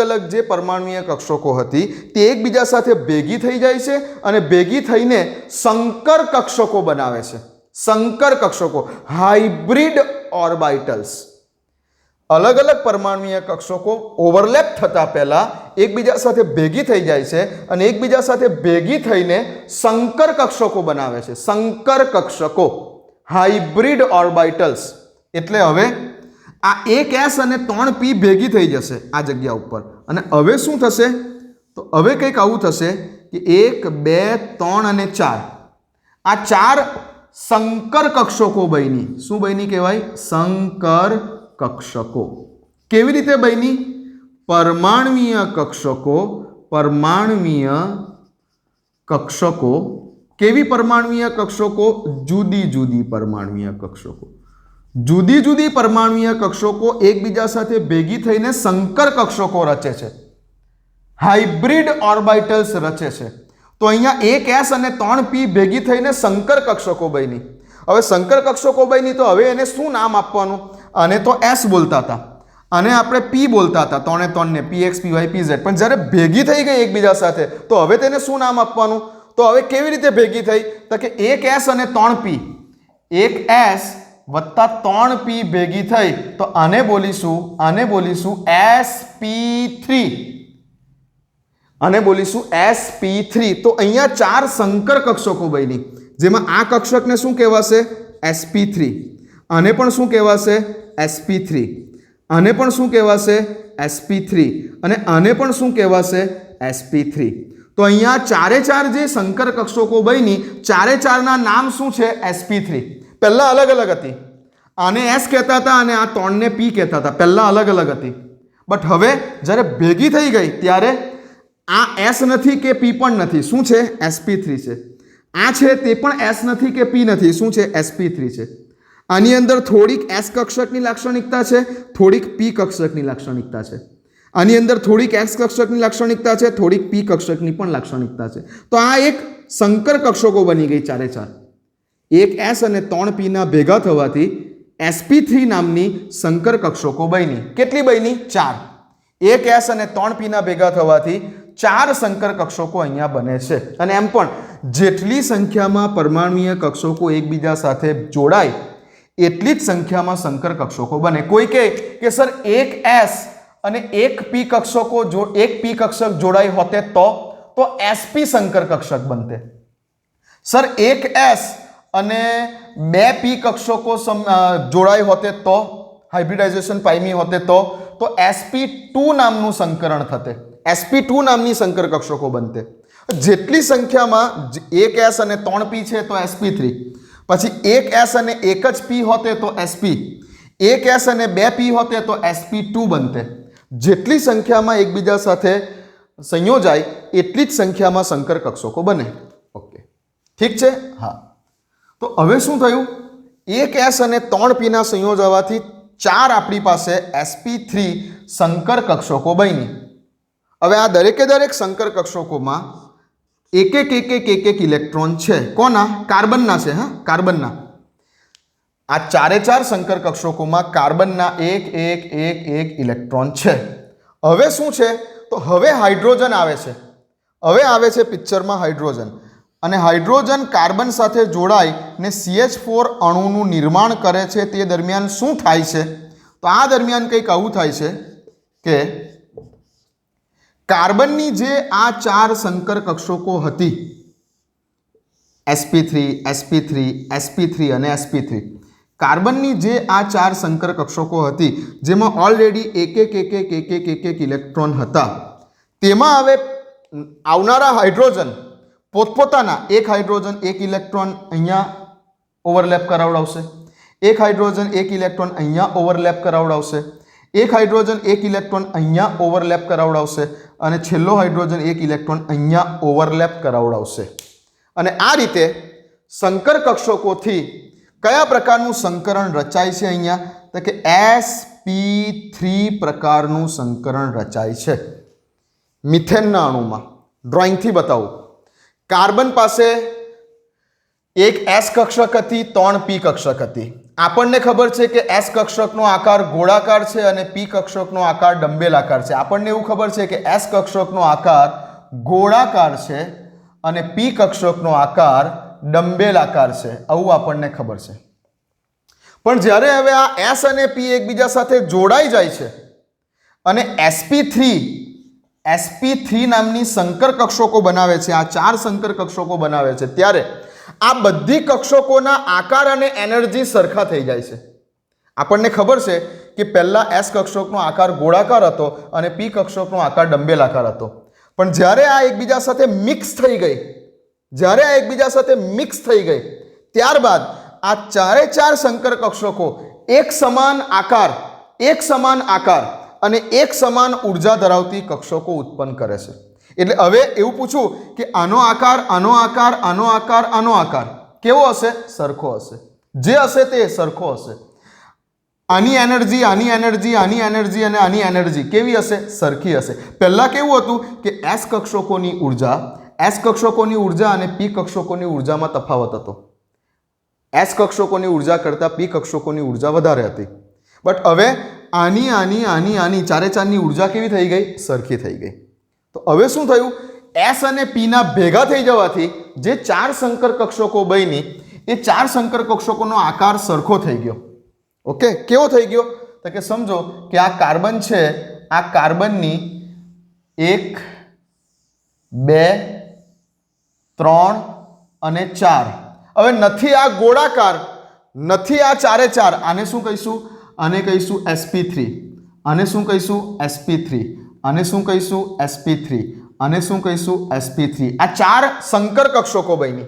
અલગ જે પરમાણુય કક્ષકો હતી તે એકબીજા સાથે ભેગી થઈ જાય છે અને ભેગી થઈને સંકર કક્ષકો બનાવે છે. સંકર કક્ષકો, હાઇબ્રિડ ઓર્બિટલ્સ. અલગ પરમાણુય કક્ષકો ઓવરલેપ થતા પહેલા એકબીજા સાથે ભેગી થઈ જાય છે અને એકબીજા સાથે ભેગી થઈને સંકર કક્ષકો બનાવે છે. સંકર કક્ષકો, હાઇબ્રિડ ઓર્બિટલ્સ. એટલે હવે આ એક s અને 3 p ભેગી થઈ જશે આ જગ્યા ઉપર, અને હવે શું થશે? તો હવે કંઈક આવું થશે કે 1 2 3 અને 4 આ 4 સંકર કક્ષકો બની. શું બની કહેવાય? સંકર કક્ષકો. કેવી રીતે બની? પરમાણુય કક્ષકો. કેવી પરમાણુય કક્ષકો? જુદી પરમાણુય કક્ષકો. જુદી પરમાણુય કક્ષકો એકબીજા સાથે ભેગી થઈને સંકર કક્ષકો રચે છે, હાઇબ્રિડ ઓર્બિટલ્સ રચે છે. તો અહીંયા એક s અને 3 p ભેગી થઈને સંકર કક્ષકો બની. હવે સંકર કક્ષકો બની તો હવે એને શું નામ આપવાનું? આને તો s બોલતા હતા, આને આપણે p બોલતા હતા, 3 ને px py pz. પણ જ્યારે ભેગી થઈ ગઈ એકબીજા સાથે તો હવે તેને શું નામ આપવાનું? તો હવે કેવી રીતે ભેગી થઈ? તો કે એક s અને 3 p, એક s વત્તા 3 p ભેગી થઈ તો આને બોલીશું sp3. આને બોલીશું sp3. તો અહીંયા 4 સંકર કક્ષકો બની, જેમાં આ કક્ષકને શું કહેવાશે? sp3. આને પણ શું કહેવાશે? sp3. આને પણ શું કહેવાશે? sp3. અને આને પણ શું કહેવાશે? sp3. તો અહીંયા ચારે ચાર જે સંકર કક્ષકો બની ચારે ચારના નામ શું છે sp3 પહેલા અલગ અલગ હતી આને s કહેતા હતા અને આ ત્રણને p કહેતા હતા પહેલા અલગ અલગ હતી બટ હવે જ્યારે ભેગી થઈ ગઈ ત્યારે આ s નથી કે p પણ નથી શું છે sp3 છે આ છે તે પણ s નથી કે p નથી શું છે sp3 છે આની અંદર થોડીક s કક્ષકની લાક્ષણિકતા છે થોડીક p કક્ષકની લાક્ષણિકતા છે આની અંદર થોડીક x કક્ષકની લાક્ષણિકતા છે થોડીક p કક્ષકની પણ લાક્ષણિકતા છે તો આ એક સંકર કક્ષકો બની ગઈ ચારે ચાર એક s અને 3 p ના ભેગા થવાથી sp3 નામની સંકર કક્ષકો બની કેટલી બની 4 એક s અને 3 p ના ભેગા થવાથી 4 સંકર કક્ષકો અહીંયા બને છે અને એમ પણ જેટલી સંખ્યામાં પરમાણુીય કક્ષકો એકબીજા સાથે જોડાય એટલી જ સંખ્યામાં સંકર કક્ષકો બને કોઈ કહે કે સર એક s અને એક p કક્ષકો જો એક p કક્ષક જોડાઈ હોતે તો sp સંકર કક્ષક બનતે સર એક s અને બે p કક્ષકો જોડાઈ હોતે તો હાઇબ્રિડાઇઝેશન પામી હોતે તો sp2 નામનું સંકરણ થતે sp2 નામની સંકર કક્ષકો બનતે જેટલી સંખ્યામાં એક s અને 3 p છે તો sp3 પછી એક s અને એક જ p હોતે તો sp એક s અને બે p હોતે તો sp2 બનતે જેટલી સંખ્યામાં એકબીજા સાથે સંયોજાય એટલી જ સંખ્યામાં સંકર કક્ષકો બને ઓકે ઠીક છે હા તો હવે શું થયું એક s અને 3 p ના સંયોજવાથી 4 આપણી પાસે sp3 સંકર કક્ષકો બની હવે આ દરેકે દરેક સંકર કક્ષકોમાં એક એક ઇલેક્ટ્રોન છે કોના કાર્બનના છે હા કાર્બનના આ ચારે ચાર સંકર કક્ષકોમાં કાર્બનના એક ઇલેક્ટ્રોન છે હવે શું છે તો હવે હાઇડ્રોજન આવે છે હવે આવે છે પિક્ચરમાં હાઇડ્રોજન અને હાઇડ્રોજન કાર્બન સાથે જોડાઈ ને CH4 અણુનું નિર્માણ કરે છે તે દરમિયાન શું થાય છે તો આ દરમિયાન કંઈક આવું થાય છે કે કાર્બનની જે આ ચાર સંકર કક્ષકો હતી sp3 sp3 sp3 અને sp3 કાર્બનની જે આ ચાર સંકર કક્ષકો હતી જેમાં ઓલરેડી એક ઇલેક્ટ્રોન હતા તેમાં હવે આવનારા હાઇડ્રોજન પોતપોતાના એક હાઇડ્રોજન એક ઇલેક્ટ્રોન અહીંયા ઓવરલેપ કરાવડાવશે એક હાઇડ્રોજન એક ઇલેક્ટ્રોન અહીંયા ઓવરલેપ કરાવડાવશે એક હાઇડ્રોજન એક ઇલેક્ટ્રોન અહીંયા ઓવરલેપ કરાવડાવશે અને છેલ્લો હાઇડ્રોજન એક ઇલેક્ટ્રોન અહીંયા ઓવરલેપ કરાવડાવશે અને આ રીતે સંકર કક્ષકોથી કયા પ્રકારનું સંકરણ રચાય છે અહીંયા તો કે sp3 પ્રકારનું સંકરણ રચાય છે મિથેનના અણુમાં ડ્રોઈંગથી બતાવું કાર્બન પાસે એક s કક્ષક હતી 3 p કક્ષક હતી આપણને ખબર છે કે s કક્ષકનો આકાર ગોળાકાર છે અને p કક્ષકનો આકાર ડંબેલાકાર છે આપણને એવું ખબર છે કે s કક્ષકનો આકાર ગોળાકાર છે અને p કક્ષકનો આકાર ડંબેલાકાર છે આવું આપણને ખબર છે પણ જ્યારે હવે આ s અને p એકબીજા સાથે જોડાઈ જાય છે અને sp3 નામની સંકર કક્ષકો બનાવે છે આ ચાર સંકર કક્ષકો બનાવે છે ત્યારે આ બધી કક્ષકોના આકાર અને એનર્જી સરખા થઈ જાય છે આપણને ખબર છે કે પહેલા s કક્ષકનો આકાર ગોળાકાર હતો અને p કક્ષકનો આકાર ડંબેલાકાર હતો પણ જ્યારે આ એકબીજા સાથે મિક્સ થઈ ગઈ ત્યારબાદ આ ચારે ચાર સંકર કક્ષકો એક સમાન આકાર અને એક સમાન ઉર્જા ધરાવતી કક્ષકો ઉત્પન્ન કરે છે એટલે હવે એવું પૂછું કે આનો આકાર કેવો હશે સરખો હશે જે હશે તે સરખો હશે આની એનર્જી અને આની એનર્જી કેવી હશે સરખી હશે પહેલા કેવું હતું કે s કક્ષકોની ઉર્જા અને p કક્ષકોની ઉર્જામાં તફાવત હતો s કક્ષકોની ઉર્જા કરતાં p કક્ષકોની ઉર્જા વધારે હતી બટ હવે આની ચારે ચારની ઉર્જા કેવી થઈ ગઈ સરખી થઈ ગઈ તો હવે શું થયું s અને p ના ભેગા થઈ જવાથી જે ચાર સંકર કક્ષકો બની એ ચાર સંકર કક્ષકોનો આકાર સરખો થઈ ગયો ઓકે કેવો થઈ ગયો તો કે સમજો કે આ કાર્બન છે આ કાર્બનની 1 2 3 અને 4 હવે નથી આ ગોળાકાર નથી આ ચારે ચાર આને શું કહીશું sp3 આને શું કહીશું sp3 આને શું કહીશું sp3 અને શું કહીશું sp3 આ ચાર સંકર કક્ષકો બની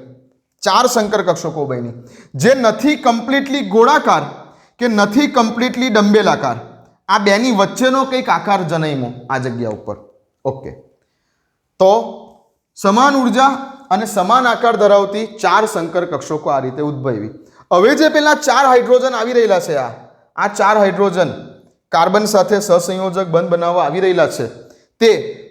ચાર સંકર કક્ષકો બની જે નથી કમ્પ્લીટલી ગોળાકાર કે નથી કમ્પ્લીટલી ડંબેલાકાર આ બેની વચ્ચેનો કંઈક આકાર જનમ્યો આ જગ્યા ઉપર ઓકે તો સમાન ઉર્જા અને સમાન આકાર ધરાવતી ચાર સંકર કક્ષકો આ રીતે ઉદ્ભવી હવે જે પેલા ચાર હાઇડ્રોજન આવી રહેલા છે આ ચાર હાઇડ્રોજન કાર્બન સાથે સહસંયોજક બંધ બનાવવા આવી રહેલા છે તે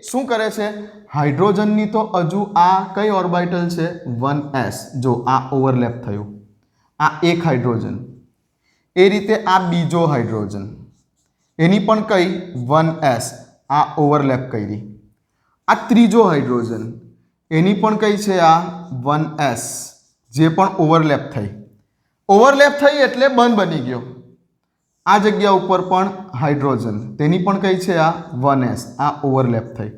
શું કરે છે હાઇડ્રોજનની તો હજુ આ કઈ ઓર્બિટલ છે 1s જો આ ઓવરલેપ થયું આ એક હાઇડ્રોજન એ રીતે આ બીજો હાઇડ્રોજન એની પણ કઈ 1s આ ઓવરલેપ કરી આ ત્રીજો હાઇડ્રોજન એની પણ કઈ છે આ 1s જે પણ ઓવરલેપ થઈ એટલે બંધ બની ગયો આ જગ્યા ઉપર પણ હાઇડ્રોજન તેની પણ કઈ છે આ 1s આ ઓવરલેપ થઈ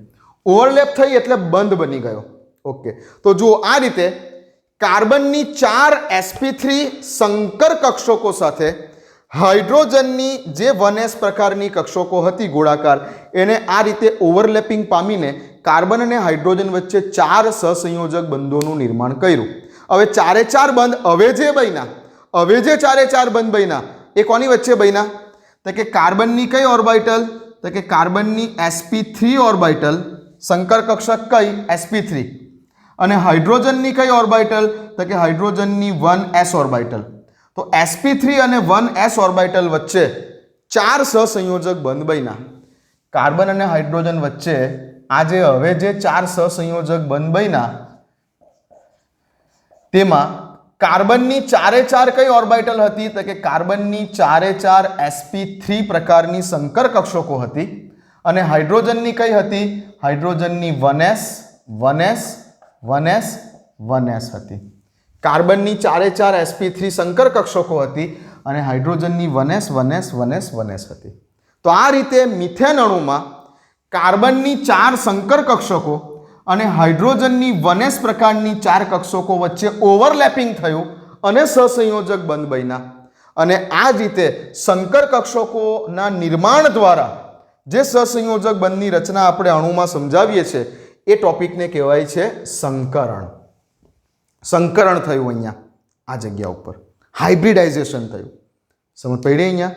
એટલે બંધ બની ગયો ઓકે તો જુઓ આ રીતે કાર્બનની 4 sp3 સંકર કક્ષકો સાથે હાઇડ્રોજનની જે 1s પ્રકારની કક્ષકો હતી ગોળાકાર એને આ રીતે ઓવરલેપિંગ પામીને કાર્બન અને હાઇડ્રોજન વચ્ચે ચાર સહસંયોજક બંધોનું નિર્માણ કર્યું હવે ચારે ચાર બંધ હવે જે ચારે ચાર બંધ બન્યા એ કોની વચ્ચે બન્યા તો કે કાર્બનની કઈ ઓર્બિટલ તો કે કાર્બનની sp3 ઓર્બિટલ સંકર કક્ષક કઈ sp3 અને હાઇડ્રોજનની કઈ ઓર્બિટલ તો કે હાઇડ્રોજનની 1s ઓર્બિટલ તો sp3 અને 1s ઓર્બિટલ વચ્ચે ચાર સહસંયોજક બંધ બન્યા કાર્બન અને હાઇડ્રોજન વચ્ચે આજે હવે જે ચાર સહસંયોજક બંધ બન્યા તેમાં કાર્બનની ચારે ચાર કઈ ઓર્બિટલ હતી તો કે કાર્બનની ચારે ચાર sp3 પ્રકારની સંકર કક્ષકો હતી અને હાઇડ્રોજનની કઈ હતી હાઇડ્રોજનની 1s હતી કાર્બનની ચારે ચાર sp3 સંકર કક્ષકો હતી અને હાઇડ્રોજનની 1s હતી તો આ રીતે મિથેન અણુમાં કાર્બનની ચાર સંકર કક્ષકો અને હાઇડ્રોજનની 1s પ્રકારની ચાર કક્ષકો વચ્ચે ઓવરલેપિંગ થયું અને સહસંયોજક બંધ બન્યા અને આ જ રીતે સંકર કક્ષકોના નિર્માણ દ્વારા જે સહસંયોજક બંધની રચના આપણે અણુમાં સમજાવીએ છીએ એ ટોપિકને કહેવાય છે સંકરણ થયું અહીંયા આ જગ્યા ઉપર હાઇબ્રિડાઇઝેશન થયું સમજ પડી અહીંયા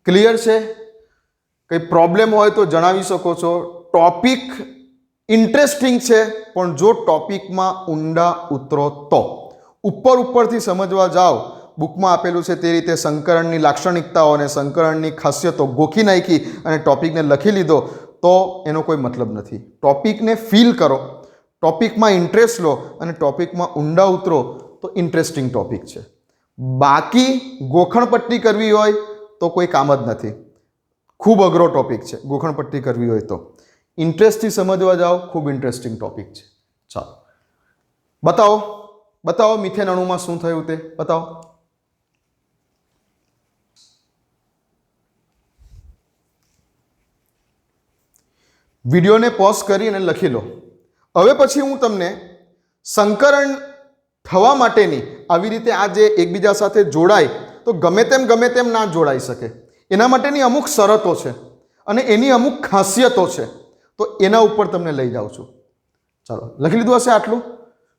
ક્લિયર છે કંઈ પ્રોબ્લેમ હોય તો જણાવી શકો છો ટોપિક ઇન્ટરેસ્ટિંગ છે પણ જો ટોપિકમાં ઊંડા ઉતરો તો ઉપરથી સમજવા જાઓ બુકમાં આપેલું છે તે રીતે સંકરણની લાક્ષણિકતાઓ અને સંકરણની ખાસિયતો ગોખી નાખી અને ટોપિકને લખી લીધો તો એનો કોઈ મતલબ નથી ટોપિકને ફીલ કરો ટોપિકમાં ઇન્ટરેસ્ટ લો અને ટોપિકમાં ઊંડા ઉતરો તો ઇન્ટરેસ્ટિંગ ટોપિક છે બાકી ગોખણપટ્ટી કરવી હોય તો કોઈ કામ જ નથી ખૂબ અઘરો ટોપિક છે ગોખણપટ્ટી કરવી હોય તો ઇન્ટરેસ્ટથી સમજવા જાઓ ખૂબ ઇન્ટરેસ્ટિંગ ટોપિક છે ચાલો બતાવો મિથેન અણુમાં શું થયું તે બતાવો વિડીયોને પોઝ કરી અને લખી લો હવે પછી હું તમને સંકરણ થવા માટેની આવી રીતે આ જે એકબીજા સાથે જોડાય તો ગમે તેમ ના જોડાઈ શકે એના માટેની અમુક શરતો છે અને એની અમુક ખાસિયતો છે તો એના ઉપર તમને લઈ જાઉં છું ચાલો લખી લીધું હશે આટલું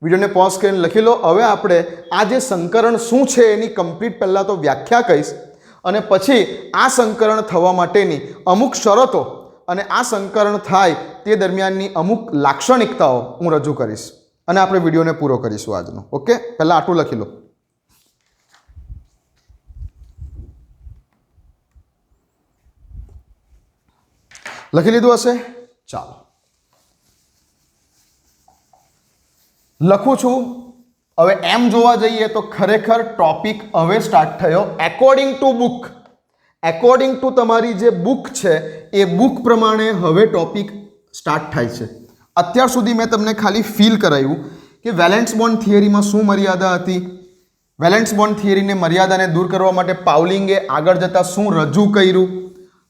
વિડીયોને પોઝ કરીને લખી લો હવે આપણે આ જે સંકરણ શું છે એની કમ્પ્લીટ પહેલાં તો વ્યાખ્યા કહીશ અને પછી આ સંકરણ થવા માટેની અમુક શરતો અને આ સંકરણ થાય તે દરમિયાનની અમુક લાક્ષણિકતાઓ હું રજૂ કરીશ અને આપણે વિડીયોને પૂરો કરીશું આજનો ઓકે પહેલાં આટલું લખી લો લખી લીધું હશે ચાલો લખું છું હવે એમ જોવા જઈએ તો ખરેખર ટોપિક હવે સ્ટાર્ટ થયો એકોર્ડિંગ ટુ તમારી જે બુક છે એ બુક પ્રમાણે હવે ટોપિક સ્ટાર્ટ થાય છે અત્યાર સુધી મેં તમને ખાલી ફીલ કરાવ્યું કે વેલેન્સ બોન્ડ થિયરીમાં શું મર્યાદા હતી વેલેન્સ બોન્ડ થિયરીને મર્યાદાને દૂર કરવા માટે પાઉલિંગે આગળ જતાં શું રજૂ કર્યું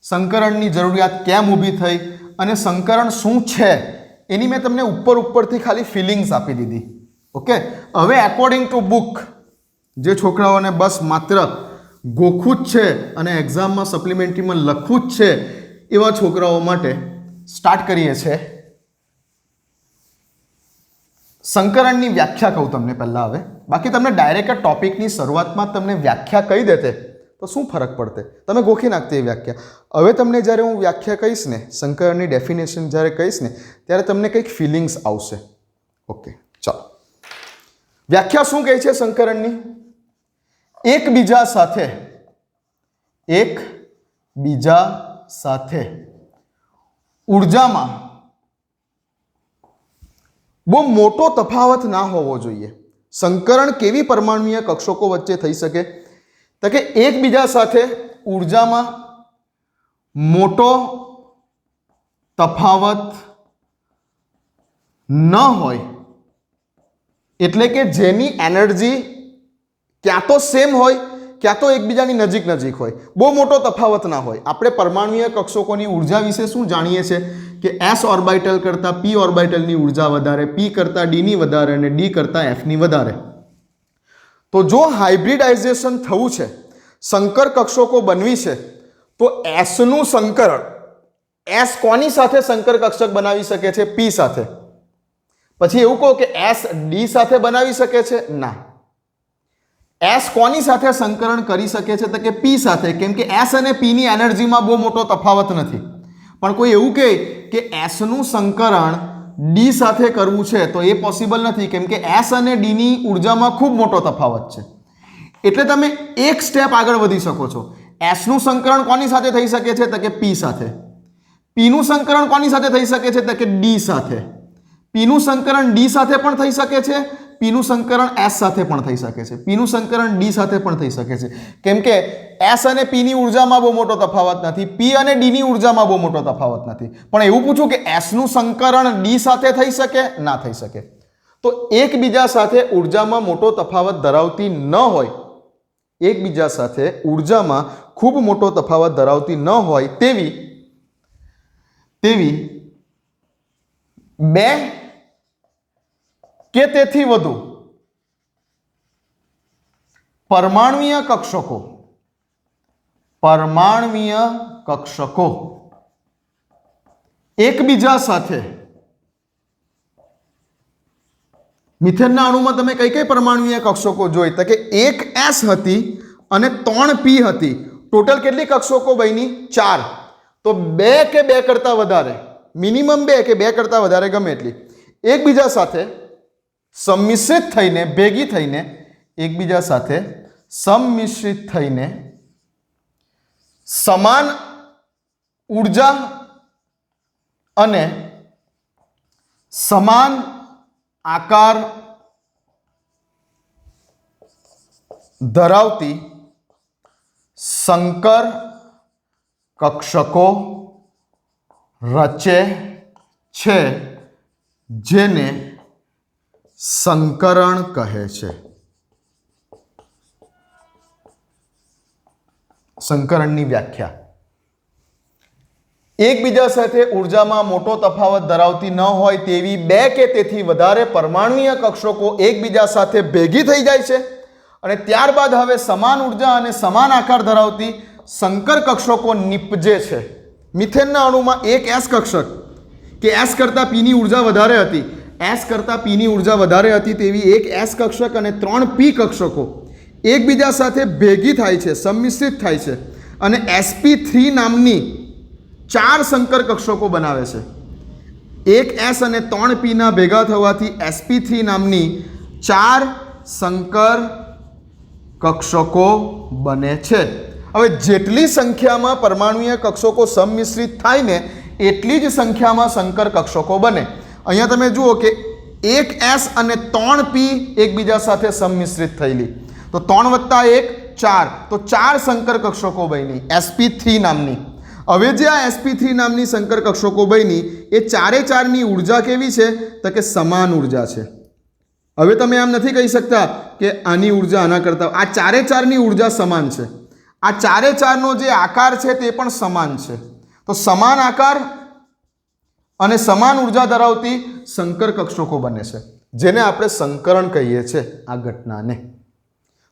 સંકરણની જરૂરિયાત કેમ ઊભી થઈ અને સંકરણ શું છે એની મેં તમને ઉપરથી ખાલી ફિલિંગ્સ આપી દીધી ઓકે હવે એકોર્ડિંગ ટુ બુક જે છોકરાઓને બસ માત્ર ગોખવું જ છે અને એક્ઝામમાં સપ્લિમેન્ટરીમાં લખવું જ છે એવા છોકરાઓ માટે સ્ટાર્ટ કરીએ છીએ સંકરણની વ્યાખ્યા કહું તમને પહેલાં હવે, બાકી તમને ડાયરેક્ટ આ ટોપિકની શરૂઆતમાં તમને વ્યાખ્યા કહી દેતે તો શું ફરક પડતે, તમે ગોખી નાખતે એ વ્યાખ્યા. હવે તમને જ્યારે હું વ્યાખ્યા કહીશ ને, સંકરણની ડેફિનેશન જ્યારે કહીશ ને, ત્યારે તમને કંઈક ફિલિંગ્સ આવશે. ઓકે, ચાલો. વ્યાખ્યા શું કહે છે સંકરણની? એકબીજા સાથે ઉર્જામાં બહુ મોટો તફાવત ના હોવો જોઈએ. સંકરણ કેવી પરમાણુય કક્ષકો વચ્ચે થઈ શકે? તો કે એકબીજા સાથે ઉર્જામાં મોટો તફાવત ન હોય, એટલે કે જેની એનર્જી ક્યાં તો સેમ હોય ક્યાં તો એકબીજાની નજીક નજીક હોય, બહુ મોટો તફાવત ના હોય. આપણે પરમાણુય કક્ષકોની ઉર્જા વિશે શું જાણીએ છીએ કે s ઓર્બિટલ કરતાં p ઓર્બિટલની ઉર્જા વધારે, p કરતાં d ની વધારે અને d કરતાં f ની વધારે. તો જો હાઇબ્રિડાઇઝેશન થવું છે, સંકર કક્ષકો બનવી છે, તો s નું સંકરણ, s કોની સાથે સંકર કક્ષક બનાવી શકે છે? p સાથે. પછી એવું કહો કે s d સાથે બનાવી શકે છે? ના. s કોની સાથે સંકરણ કરી શકે છે? તો કે p સાથે, કેમ કે s અને p ની એનર્જીમાં બહુ મોટો તફાવત નથી. પણ કોઈ એવું કહે કે s નું સંકરણ d સાથે કરવું છે તો એ પોસિબલ નથી, કેમ કે s અને d ની ઉર્જામાં ખૂબ મોટો તફાવત છે. એટલે તમે એક સ્ટેપ આગળ વધી શકો છો. s નું સંકરણ કોની સાથે થઈ શકે છે? તો કે p સાથે. p નું સંકરણ કોની સાથે થઈ શકે છે? તો કે d સાથે. p નું સંકરણ d સાથે પણ થઈ શકે છે, p નું સંકરણ s સાથે પણ થઈ શકે છે, p નું સંકરણ d સાથે પણ થઈ શકે છે, કેમ કે s અને p ની ઉર્જામાં બહુ મોટો તફાવત નથી, p અને d ની ઉર્જામાં બહુ મોટો તફાવત નથી. પણ એવું પૂછું કે s નું સંકરણ d સાથે થઈ શકે? ના થઈ શકે. તો એકબીજા સાથે ઉર્જામાં મોટો તફાવત ધરાવતી ન હોય, એકબીજા સાથે ઉર્જામાં ખૂબ મોટો તફાવત ધરાવતી ન હોય તેવી બે કે તેથી વધુ પરમાણુય કક્ષકો એકબીજા સાથે, મિથેનના અણુમાં તમે કઈ કઈ પરમાણુય કક્ષકો જોઈ? તો કે એક s હતી અને 3 p હતી. ટોટલ કેટલી કક્ષકો બની? 4. તો 2 કે 2 કરતા વધારે, મિનિમમ 2 કે 2 કરતા વધારે ગમે એટલી એકબીજા સાથે સંમિશ્રિત થઈને, ભેગી થઈને, એકબીજા સાથે સંમિશ્રિત થઈને સમાન ઉર્જા અને સમાન આકાર ધરાવતી સંકર કક્ષકો રચે છે, જેને સંકરણ કહે છે. સંકરણની વ્યાખ્યા: એકબીજા સાથે ઉર્જામાં મોટો તફાવત ધરાવતી ન હોય તેવી 2 કે તેથી વધારે પરમાણુય કક્ષકો એકબીજા સાથે ભેગી થઈ જાય છે અને ત્યારબાદ હવે સમાન ઉર્જા અને સમાન આકાર ધરાવતી સંકર કક્ષકો નિપજે છે. મિથેનના અણુમાં એક s કક્ષક કે s કરતાં p ની ઉર્જા વધારે હતી, s કરતાં p ની ઉર્જા વધારે હતી તેવી એક s કક્ષક અને 3 p કક્ષકો એકબીજા સાથે ભેગી થાય છે, સંમિશ્રિત થાય છે અને sp3 નામની 4 સંકર કક્ષકો બનાવે છે. એક s અને 3 p ના ભેગા થવાથી sp3 નામની 4 સંકર કક્ષકો બને છે. હવે જેટલી સંખ્યામાં પરમાણુય કક્ષકો સંમિશ્રિત થાય ને એટલી જ સંખ્યામાં સંકર કક્ષકો બને. અહીંયા તમે જુઓ કે એક s અને 3 p એકબીજા સાથે સંમિશ્રિત થયેલી, તો 3 + 1 4, તો 4 સંકર કક્ષકો બની sp3 નામની. હવે જે આ sp3 નામની સંકર કક્ષકો બની એ 4 ની ઉર્જા કેવી છે? તો કે સમાન ઉર્જા છે. હવે તમે આમ નથી કહી શકતા કે આની ઉર્જા આના કરતા, આ 4 ની ઉર્જા સમાન છે. આ 4 નો જે આકાર છે તે પણ સમાન છે. તો સમાન આકાર અને સમાન ઉર્જા ધરાવતી સંકર કક્ષકો બને છે, જેને આપણે સંકરણ કહીએ છીએ આ ઘટનાને.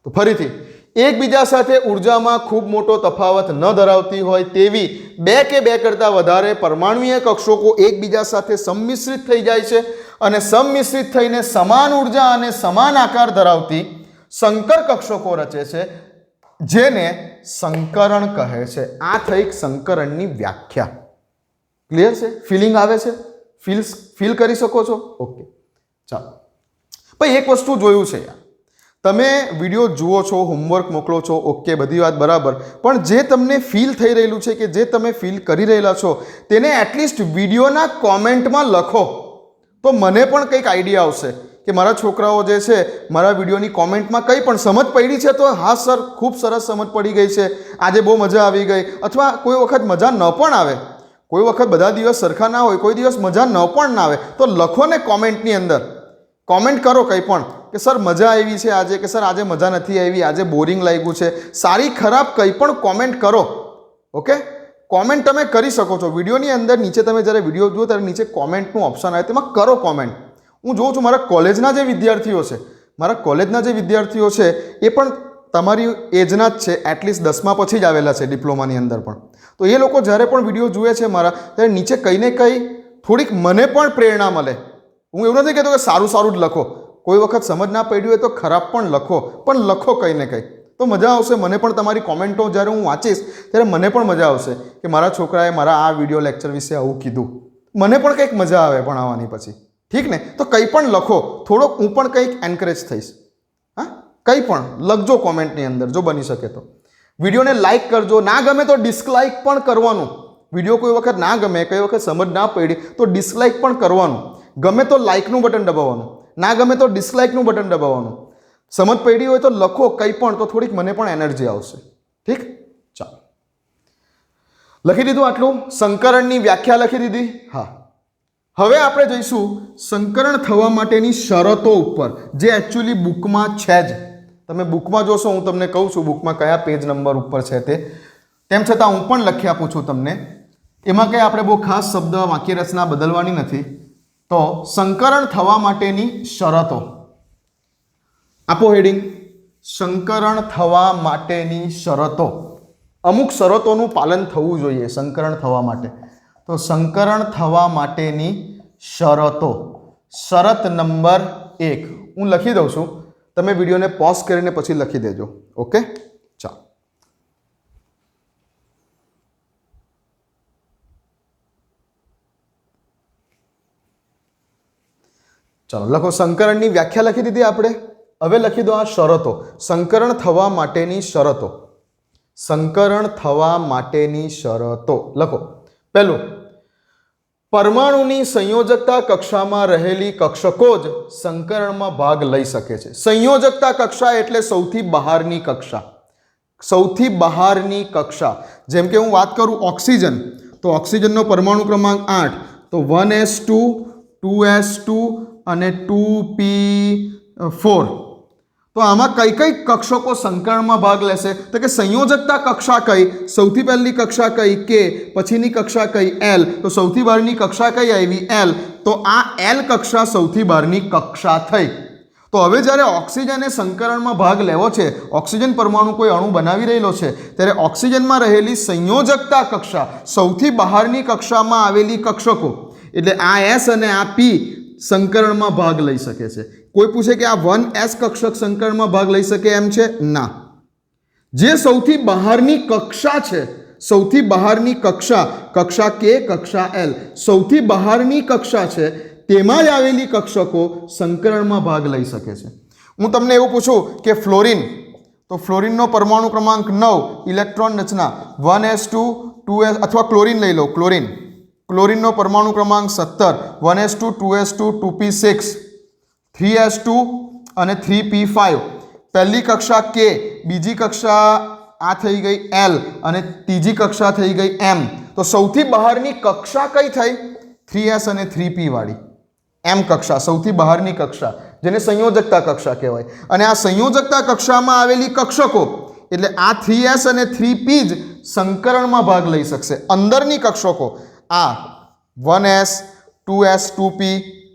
તો ફરીથી, એકબીજા સાથે ઉર્જામાં ખૂબ મોટો તફાવત ન ધરાવતી હોય તેવી 2 કે 2 કરતાં વધારે પરમાણુય કક્ષકો એકબીજા સાથે સંમિશ્રિત થઈ જાય છે અને સંમિશ્રિત થઈને સમાન ઉર્જા અને સમાન આકાર ધરાવતી સંકર કક્ષકો રચે છે, જેને સંકરણ કહે છે. આ થઈ સંકરણની વ્યાખ્યા. ક્લિયર છે? ફિલિંગ આવે છે? ફીલ કરી શકો છો? ઓકે, ચાલો. ભાઈ એક વસ્તુ જોયું છે યાર, તમે વિડીયો જુઓ છો, હોમવર્ક મોકલો છો, ઓકે, બધી વાત બરાબર, પણ જે તમને ફીલ થઈ રહેલું છે કે જે તમે ફીલ કરી રહેલા છો તેને એટલીસ્ટ વિડીયોના કોમેન્ટમાં લખો, તો મને પણ કંઈક આઈડિયા આવશે કે મારા છોકરાઓ જે છે મારા વિડીયોની કોમેન્ટમાં કંઈ પણ સમજ પડી છે તો હા સર ખૂબ સરસ સમજ પડી ગઈ છે, આજે બહુ મજા આવી ગઈ, અથવા કોઈ વખત મજા ન પણ આવે, કોઈ વખત બધા દિવસ સરખા ના હોય, કોઈ દિવસ મજા ન પણ ના આવે, તો લખો ને કોમેન્ટની અંદર, કોમેન્ટ કરો કંઈ પણ કે સર મજા આવી છે આજે, કે સર આજે મજા નથી આવી, આજે બોરિંગ લાગ્યું છે, સારી ખરાબ કંઈ પણ કોમેન્ટ કરો. ઓકે, કોમેન્ટ તમે કરી શકો છો વિડીયોની અંદર. નીચે તમે જ્યારે વિડીયો જુઓ ત્યારે નીચે કોમેન્ટનું ઓપ્શન આવે, તેમાં કરો કોમેન્ટ. હું જોઉં છું મારા કોલેજના જે વિદ્યાર્થીઓ છે, એ પણ તમારી એજના જ છે, એટલીસ્ટ 10મા પછી જ આવેલા છે ડિપ્લોમાની અંદર પણ. તો એ લોકો જ્યારે પણ વિડીયો જુએ છે મારા, ત્યારે નીચે કંઈ ને કંઈ થોડીક મને પણ પ્રેરણા મળે. હું એવું નથી કહેતો કે સારું સારું જ લખો, કોઈ વખત સમજ ના પડી હોય તો ખરાબ પણ લખો, પણ લખો કંઈ ને કંઈ, તો મજા આવશે. મને પણ તમારી કોમેન્ટો જ્યારે હું વાંચીશ ત્યારે મને પણ મજા આવશે કે મારા છોકરાએ મારા આ વિડીયો લેક્ચર વિશે આવું કીધું, મને પણ કંઈક મજા આવે ભણાવવાની પછી. ઠીક ને? તો કંઈ પણ લખો, થોડોક હું પણ કંઈક એન્કરેજ થઈશ. હા, કંઈ પણ લખજો કોમેન્ટની અંદર જો બની શકે તો. વિડીયોને લાઇક કરજો, ના ગમે તો ડિસલાઇક પણ કરવાનું. વિડીયો કોઈ વખત ના ગમે, કઈ વખત સમજ ના પડી તો ડિસલાઇક પણ કરવાનું. ગમે તો લાઇકનું બટન દબાવવાનું, ના ગમે તો ડિસલાઇકનું બટન દબાવવાનું. સમજ પડી હોય તો લખો કંઈ પણ, તો થોડીક મને પણ એનર્જી આવશે. ઠીક? ચાલો, લખી દીધું આટલું? સંકરણની વ્યાખ્યા લખી દીધી? હા. હવે આપણે જઈશું સંકરણ થવા માટેની શરતો ઉપર, જે એકચ્યુઅલી બુકમાં છે જ. તમે બુકમાં જોશો, હું તમને કહું છું બુકમાં કયા પેજ નંબર ઉપર છે તે. તેમ છતાં હું પણ લખી આપું છું તમને. એમાં કંઈ આપણે બહુ ખાસ શબ્દ વાક્ય રચના બદલવાની નથી. તો સંકરણ થવા માટેની શરતો આપો હેડિંગ. સંકરણ થવા માટેની શરતો. અમુક શરતોનું પાલન થવું જોઈએ સંકરણ થવા માટે. તો સંકરણ થવા માટેની શરતો. શરત નંબર 1 હું લખી દઉં છું, તમે વિડીયોને પોઝ કરીને પછી લખી દેજો. ઓકે, ચાલો. ચાલો લખો. સંકરણની વ્યાખ્યા લખી દીધી આપણે. હવે લખી દો આ શરતો. સંકરણ થવા માટેની શરતો. સંકરણ થવા માટેની શરતો લખો. પહેલું, પરમાણુની સંયોજકતા કક્ષામાં રહેલી કક્ષકો જ સંકરણમાં ભાગ લઈ શકે છે. સંયોજકતા કક્ષા એટલે સૌથી બહારની કક્ષા. સૌથી બહારની કક્ષા. જેમ કે હું વાત કરું ઓક્સિજન, તો ઓક્સિજનનો પરમાણુ ક્રમાંક 8, તો 1s2 2s2 અને 2p4. તો આમાં કઈ કઈ કક્ષકો સંકરણમાં ભાગ લેશે? તો કે સંયોજકતા કક્ષા કઈ? સૌથી પહેલી કક્ષા કઈ? કે. પછીની કક્ષા કઈ? L. તો સૌથી બહારની કક્ષા કઈ આવી? L. તો આ L કક્ષા સૌથી બહારની કક્ષા થઈ. તો હવે જ્યારે ઓક્સિજને સંકરણમાં ભાગ લેવો છે, ઓક્સિજન પરમાણુ કોઈ અણુ બનાવી રહેલો છે, ત્યારે ઓક્સિજનમાં રહેલી સંયોજકતા કક્ષા, સૌથી બહારની કક્ષામાં આવેલી કક્ષકો, એટલે આ S અને આ P સંકરણમાં ભાગ લઈ શકે છે. કોઈ પૂછે કે આ 1s કક્ષક સંકરણમાં ભાગ લઈ શકે એમ છે? ના. જે સૌથી બહારની કક્ષા છે, સૌથી બહારની કક્ષા, કક્ષા K, કક્ષા L, સૌથી બહારની કક્ષા છે, તેમાં જ આવેલી કક્ષકો સંકરણમાં ભાગ લઈ શકે છે. હું તમને એવું પૂછું કે ફ્લોરિન, તો ફ્લોરિનનો પરમાણુ ક્રમાંક 9, ઇલેક્ટ્રોન રચના 1s2 2s, અથવા ક્લોરિન લઈ લો. ક્લોરિનનો પરમાણુ ક્રમાંક 17, 1s2 2s2 2p6 3s2 અને 3p5. પહેલી કક્ષા K, બીજી કક્ષા આ થઈ ગઈ L અને ત્રીજી કક્ષા થઈ ગઈ M. તો સૌથી બહારની કક્ષા કઈ થઈ? 3s અને 3p વાળી M કક્ષા, સૌથી બહારની કક્ષા, જેને સંયોજકતા કક્ષા કહેવાય. અને આ સંયોજકતા કક્ષામાં આવેલી કક્ષકો, એટલે આ 3s અને 3p જ સંકરણમાં ભાગ લઈ શકશે. અંદરની કક્ષકો આ 1s 2s 2p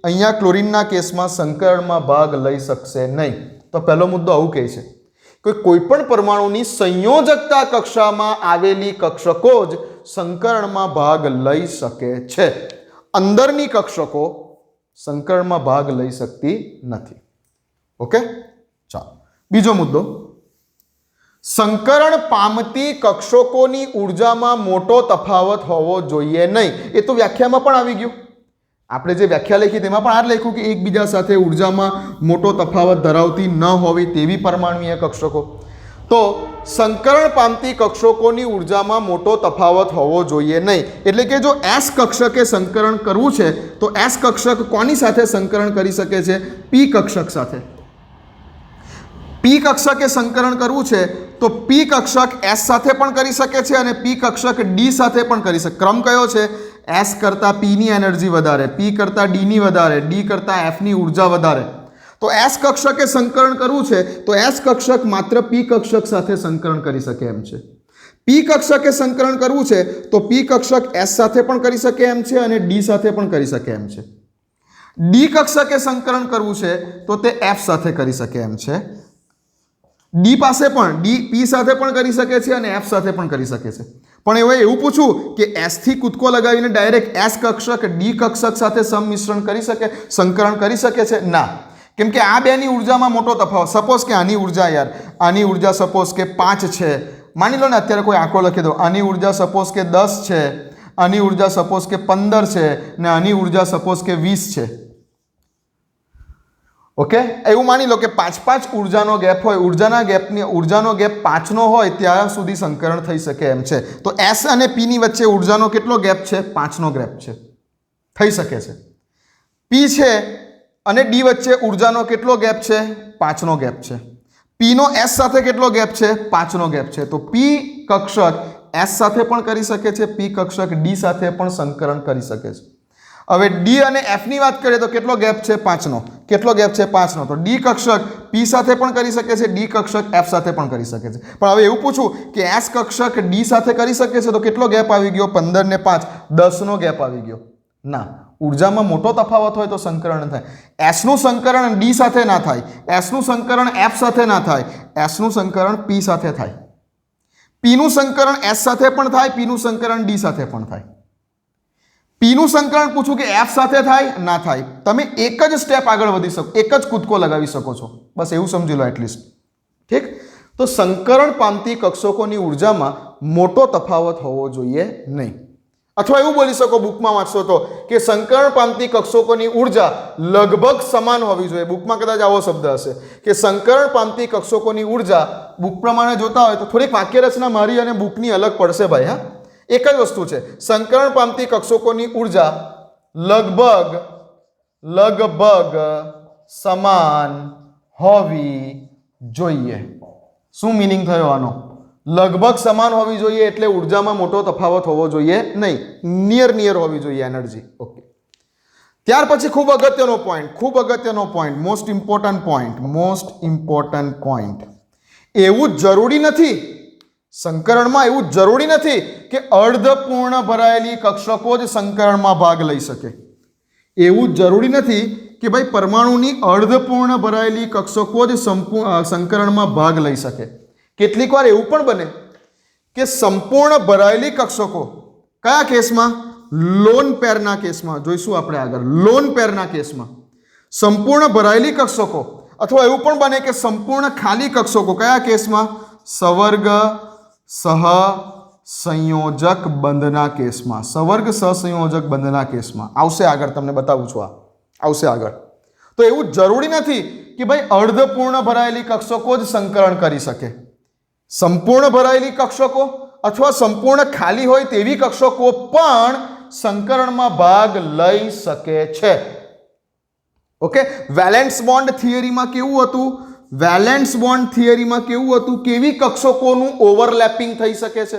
અહીંયા ક્લોરિનના કેસમાં સંકરણમાં ભાગ લઈ શકશે નહીં. તો પહેલો મુદ્દો આવું કહે છે કે કોઈ પણ પરમાણુની સંયોજકતા કક્ષામાં આવેલી કક્ષકો જ સંકરણમાં ભાગ લઈ શકે છે. અંદરની કક્ષકો સંકરણમાં ભાગ લઈ શકતી નથી. ઓકે, ચાલો બીજો મુદ્દો, સંકરણ પામતી કક્ષકોની ઉર્જામાં મોટો તફાવત હોવો જોઈએ નહીં. એ તો વ્યાખ્યામાં પણ આવી ગયું. આપણે જે વ્યાખ્યા લખી તેમાં પણ આ જ લખ્યું કે એકબીજા સાથે ઉર્જામાં મોટો તફાવત ધરાવતી ન હોવી તેવી પરમાણુય કક્ષકો. તો સંકરણ પામતી કક્ષકોની ઉર્જામાં મોટો તફાવત હોવો જોઈએ નહીં. એટલે કે જો એસ કક્ષકે સંકરણ કરવું છે તો એસ કક્ષક કોની સાથે સંકરણ કરી શકે છે? પી કક્ષક સાથે. પી કક્ષકે સંકરણ કરવું છે તો પી કક્ષક એસ સાથે પણ કરી શકે છે અને પી કક્ષક ડી સાથે પણ કરી શકે. ક્રમ કયો છે? એસ કરતાં પીની એનર્જી વધારે, પી કરતાં ડીની વધારે, ડી કરતાં એફની ઉર્જા વધારે. તો એસ કક્ષકે સંકરણ કરવું છે તો એસ કક્ષક માત્ર પી કક્ષક સાથે સંકરણ કરી શકે એમ છે. પી કક્ષકે સંકરણ કરવું છે તો પી કક્ષક એસ સાથે પણ કરી શકે એમ છે અને ડી સાથે પણ કરી શકે એમ છે. ડી કક્ષકે સંકરણ કરવું છે તો તે એફ સાથે કરી શકે એમ છે. ડી પાસે પણ ડી પી સાથે પણ કરી શકે છે અને એફ સાથે પણ કરી શકે છે. પણ હવે એવું પૂછું કે એસ થી કૂદકો લગાવીને ડાયરેક્ટ એસ કક્ષક ડી કક્ષક સાથે સંમિશ્રણ કરી શકે, સંકરણ કરી શકે છે? ના, કેમ કે આ બેની ઉર્જામાં મોટો તફાવત. સપોઝ કે આની ઉર્જા, યાર આની ઉર્જા સપોઝ કે 5 છે, માની લો ને, અત્યારે કોઈ આંકડો લખી દો. આની ઉર્જા સપોઝ કે 10 છે, આની ઉર્જા સપોઝ કે 15 છે ને આની ઉર્જા સપોઝ કે 20 છે. ઓકે, એવું માની લો કે 5 ઉર્જાનો ગેપ હોય, ઉર્જાનો ગેપ 5 નો હોય ત્યાં સુધી સંકરણ થઈ શકે એમ છે. તો એસ અને પી ની વચ્ચે ઉર્જાનો કેટલો ગેપ છે? 5 નો ગેપ છે, થઈ શકે છે. પી છે અને ડી વચ્ચે ઉર્જાનો કેટલો ગેપ છે? 5 નો ગેપ છે. પી નો એસ સાથે કેટલો ગેપ છે? 5 નો ગેપ છે. તો પી કક્ષક એસ સાથે પણ કરી શકે છે, પી કક્ષક ડી સાથે પણ સંકરણ કરી શકે છે. હવે ડી અને એફ ની વાત કરીએ તો કેટલો ગેપ છે? 5 નો. કેટલો ગેપ છે? 5 નો. તો ડી કક્ષક પી સાથે પણ કરી શકે છે, ડી કક્ષક એફ સાથે પણ કરી શકે છે. પણ હવે એવું પૂછું કે એસ કક્ષક ડી સાથે કરી શકે છે તો કેટલો ગેપ આવી ગયો? 15 ને 5 10 નો ગેપ આવી ગયો. ના, ઉર્જામાં મોટો તફાવત હોય તો સંકરણ થાય. એસ નું સંકરણ ડી સાથે ના થાય, એસ નું સંકરણ એફ સાથે ના થાય, એસ નું સંકરણ પી સાથે થાય. પી નું સંકરણ એસ સાથે પણ થાય, પી નું સંકરણ ડી સાથે પણ થાય. પી નું સંકરણ પૂછું કે એફ સાથે થાય? ના થાય. તમે એક જ સ્ટેપ આગળ વધી શકો, એક જ કૂદકો લગાવી શકો છો. બસ એવું સમજી લો એટલીસ્ટ. ઠીક? તો સંકરણ પામતી કક્ષકોની ઉર્જામાં મોટો તફાવત હોવો જોઈએ નહીં. અથવા એવું બોલી શકો, બુકમાં વાંચશો તો, કે સંકરણ પામતી કક્ષકોની ઉર્જા લગભગ સમાન હોવી જોઈએ. બુકમાં કદાચ આવો શબ્દ હશે કે સંકરણ પામતી કક્ષકોની ઉર્જા બુક પ્રમાણે જોતા હોય તો થોડીક વાક્ય રચના મારી અને બુકની અલગ પડશે ભાઈ. હા, એક જ વસ્તુ છે, સંકરણ પામતી કક્ષકોની ઉર્જા લગભગ સમાન હોવી જોઈએ. શું મીનિંગ થયો આનો? લગભગ સમાન હોવી જોઈએ એટલે ઉર્જામાં મોટો તફાવત હોવો જોઈએ નહીં, નિયર હોવી જોઈએ એનર્જી. ઓકે, ત્યાર પછી ખૂબ અગત્યનો પોઈન્ટ, મોસ્ટ ઇમ્પોર્ટન્ટ પોઈન્ટ. એવું જરૂરી નથી, સંકરણમાં એવું જરૂરી નથી કે અર્ધપૂર્ણ ભરાયેલી કક્ષકો જ સંકરણમાં ભાગ લઈ શકે. એવું જરૂરી નથી કે ભાઈ પરમાણુની અર્ધપૂર્ણ ભરાયેલી કક્ષકો જ સંકરણમાં ભાગ લઈ શકે. કેટલીક વાર એવું પણ બને કે સંપૂર્ણ ભરાયેલી કક્ષકો, કયા કેસમાં? લોન પેરના કેસમાં. જોઈશું આપણે આગળ. લોન પેરના કેસમાં સંપૂર્ણ ભરાયેલી કક્ષકો, અથવા એવું પણ બને કે સંપૂર્ણ ખાલી કક્ષકો. કયા કેસમાં? સવર્ગ સહસંયોજક બંધના કેસમાં. સવર્ગ સહસંયોજક બંધના કેસમાં આવશે આગળ, તમને બતાવું છું. આ આવશે આગળ. તો એવું જરૂરી નથી કે ભાઈ અર્ધપૂર્ણ ભરાયેલી કક્ષકો જ સંકરણ કરી શકે. સંપૂર્ણ ભરાયેલી કક્ષકો અથવા સંપૂર્ણ ખાલી હોય તેવી કક્ષકો પણ સંકરણમાં ભાગ લઈ શકે છે. ઓકે, વેલેન્સ બોન્ડ થિયરીમાં કેવું હતું? કેવી કક્ષકોનું ઓવરલેપિંગ થઈ શકે છે?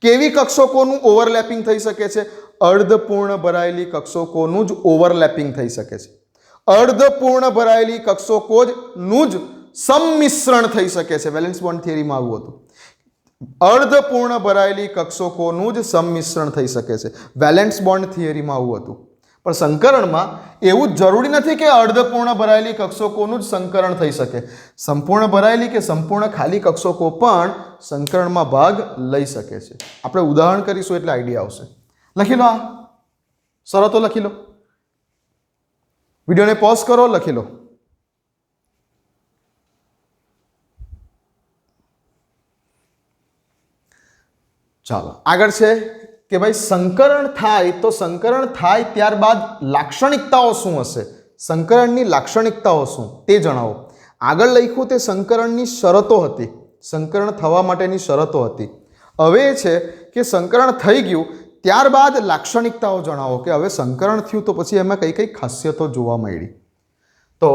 કેવી કક્ષકોનું ઓવરલેપિંગ થઈ શકે છે? અર્ધપૂર્ણ ભરાયેલી કક્ષકોનું જ ઓવરલેપિંગ થઈ શકે છે. અર્ધપૂર્ણ ભરાયેલી કક્ષકોનું જ સંમિશ્રણ થઈ શકે છે. વેલેન્સ બોન્ડ થિયરીમાં આવું હતું. અર્ધપૂર્ણ ભરાયેલી કક્ષકોનું જ સંમિશ્રણ થઈ શકે છે. વેલેન્સ બોન્ડ થિયરીમાં આવું હતું. પણ સંકરણમાં એવું જરૂરી નથી કે અર્ધપૂર્ણ ભરાયેલી કક્ષકોનું જ સંકરણ થઈ શકે. સંપૂર્ણ ભરાયેલી કે સંપૂર્ણ ખાલી કક્ષકો પણ સંકરણમાં ભાગ લઈ શકે છે. આપણે ઉદાહરણ કરીશું એટલે આઈડિયા આવશે. લખી લો, આ શરતો લખી લો. વિડીયોને પોઝ કરો, લખી લો. ચાલો આગળ છે કે ભાઈ સંકરણ થાય તો સંકરણ થાય ત્યારબાદ લાક્ષણિકતાઓ શું હશે, સંકરણની લાક્ષણિકતાઓ શું તે જણાવો. આગળ લખ્યું તે સંકરણની શરતો હતી, સંકરણ થવા માટેની શરતો હતી. હવે એ છે કે સંકરણ થઈ ગયું ત્યારબાદ લાક્ષણિકતાઓ જણાવો કે હવે સંકરણ થયું તો પછી એમાં કઈ કઈ ખાસિયતો જોવા મળી. તો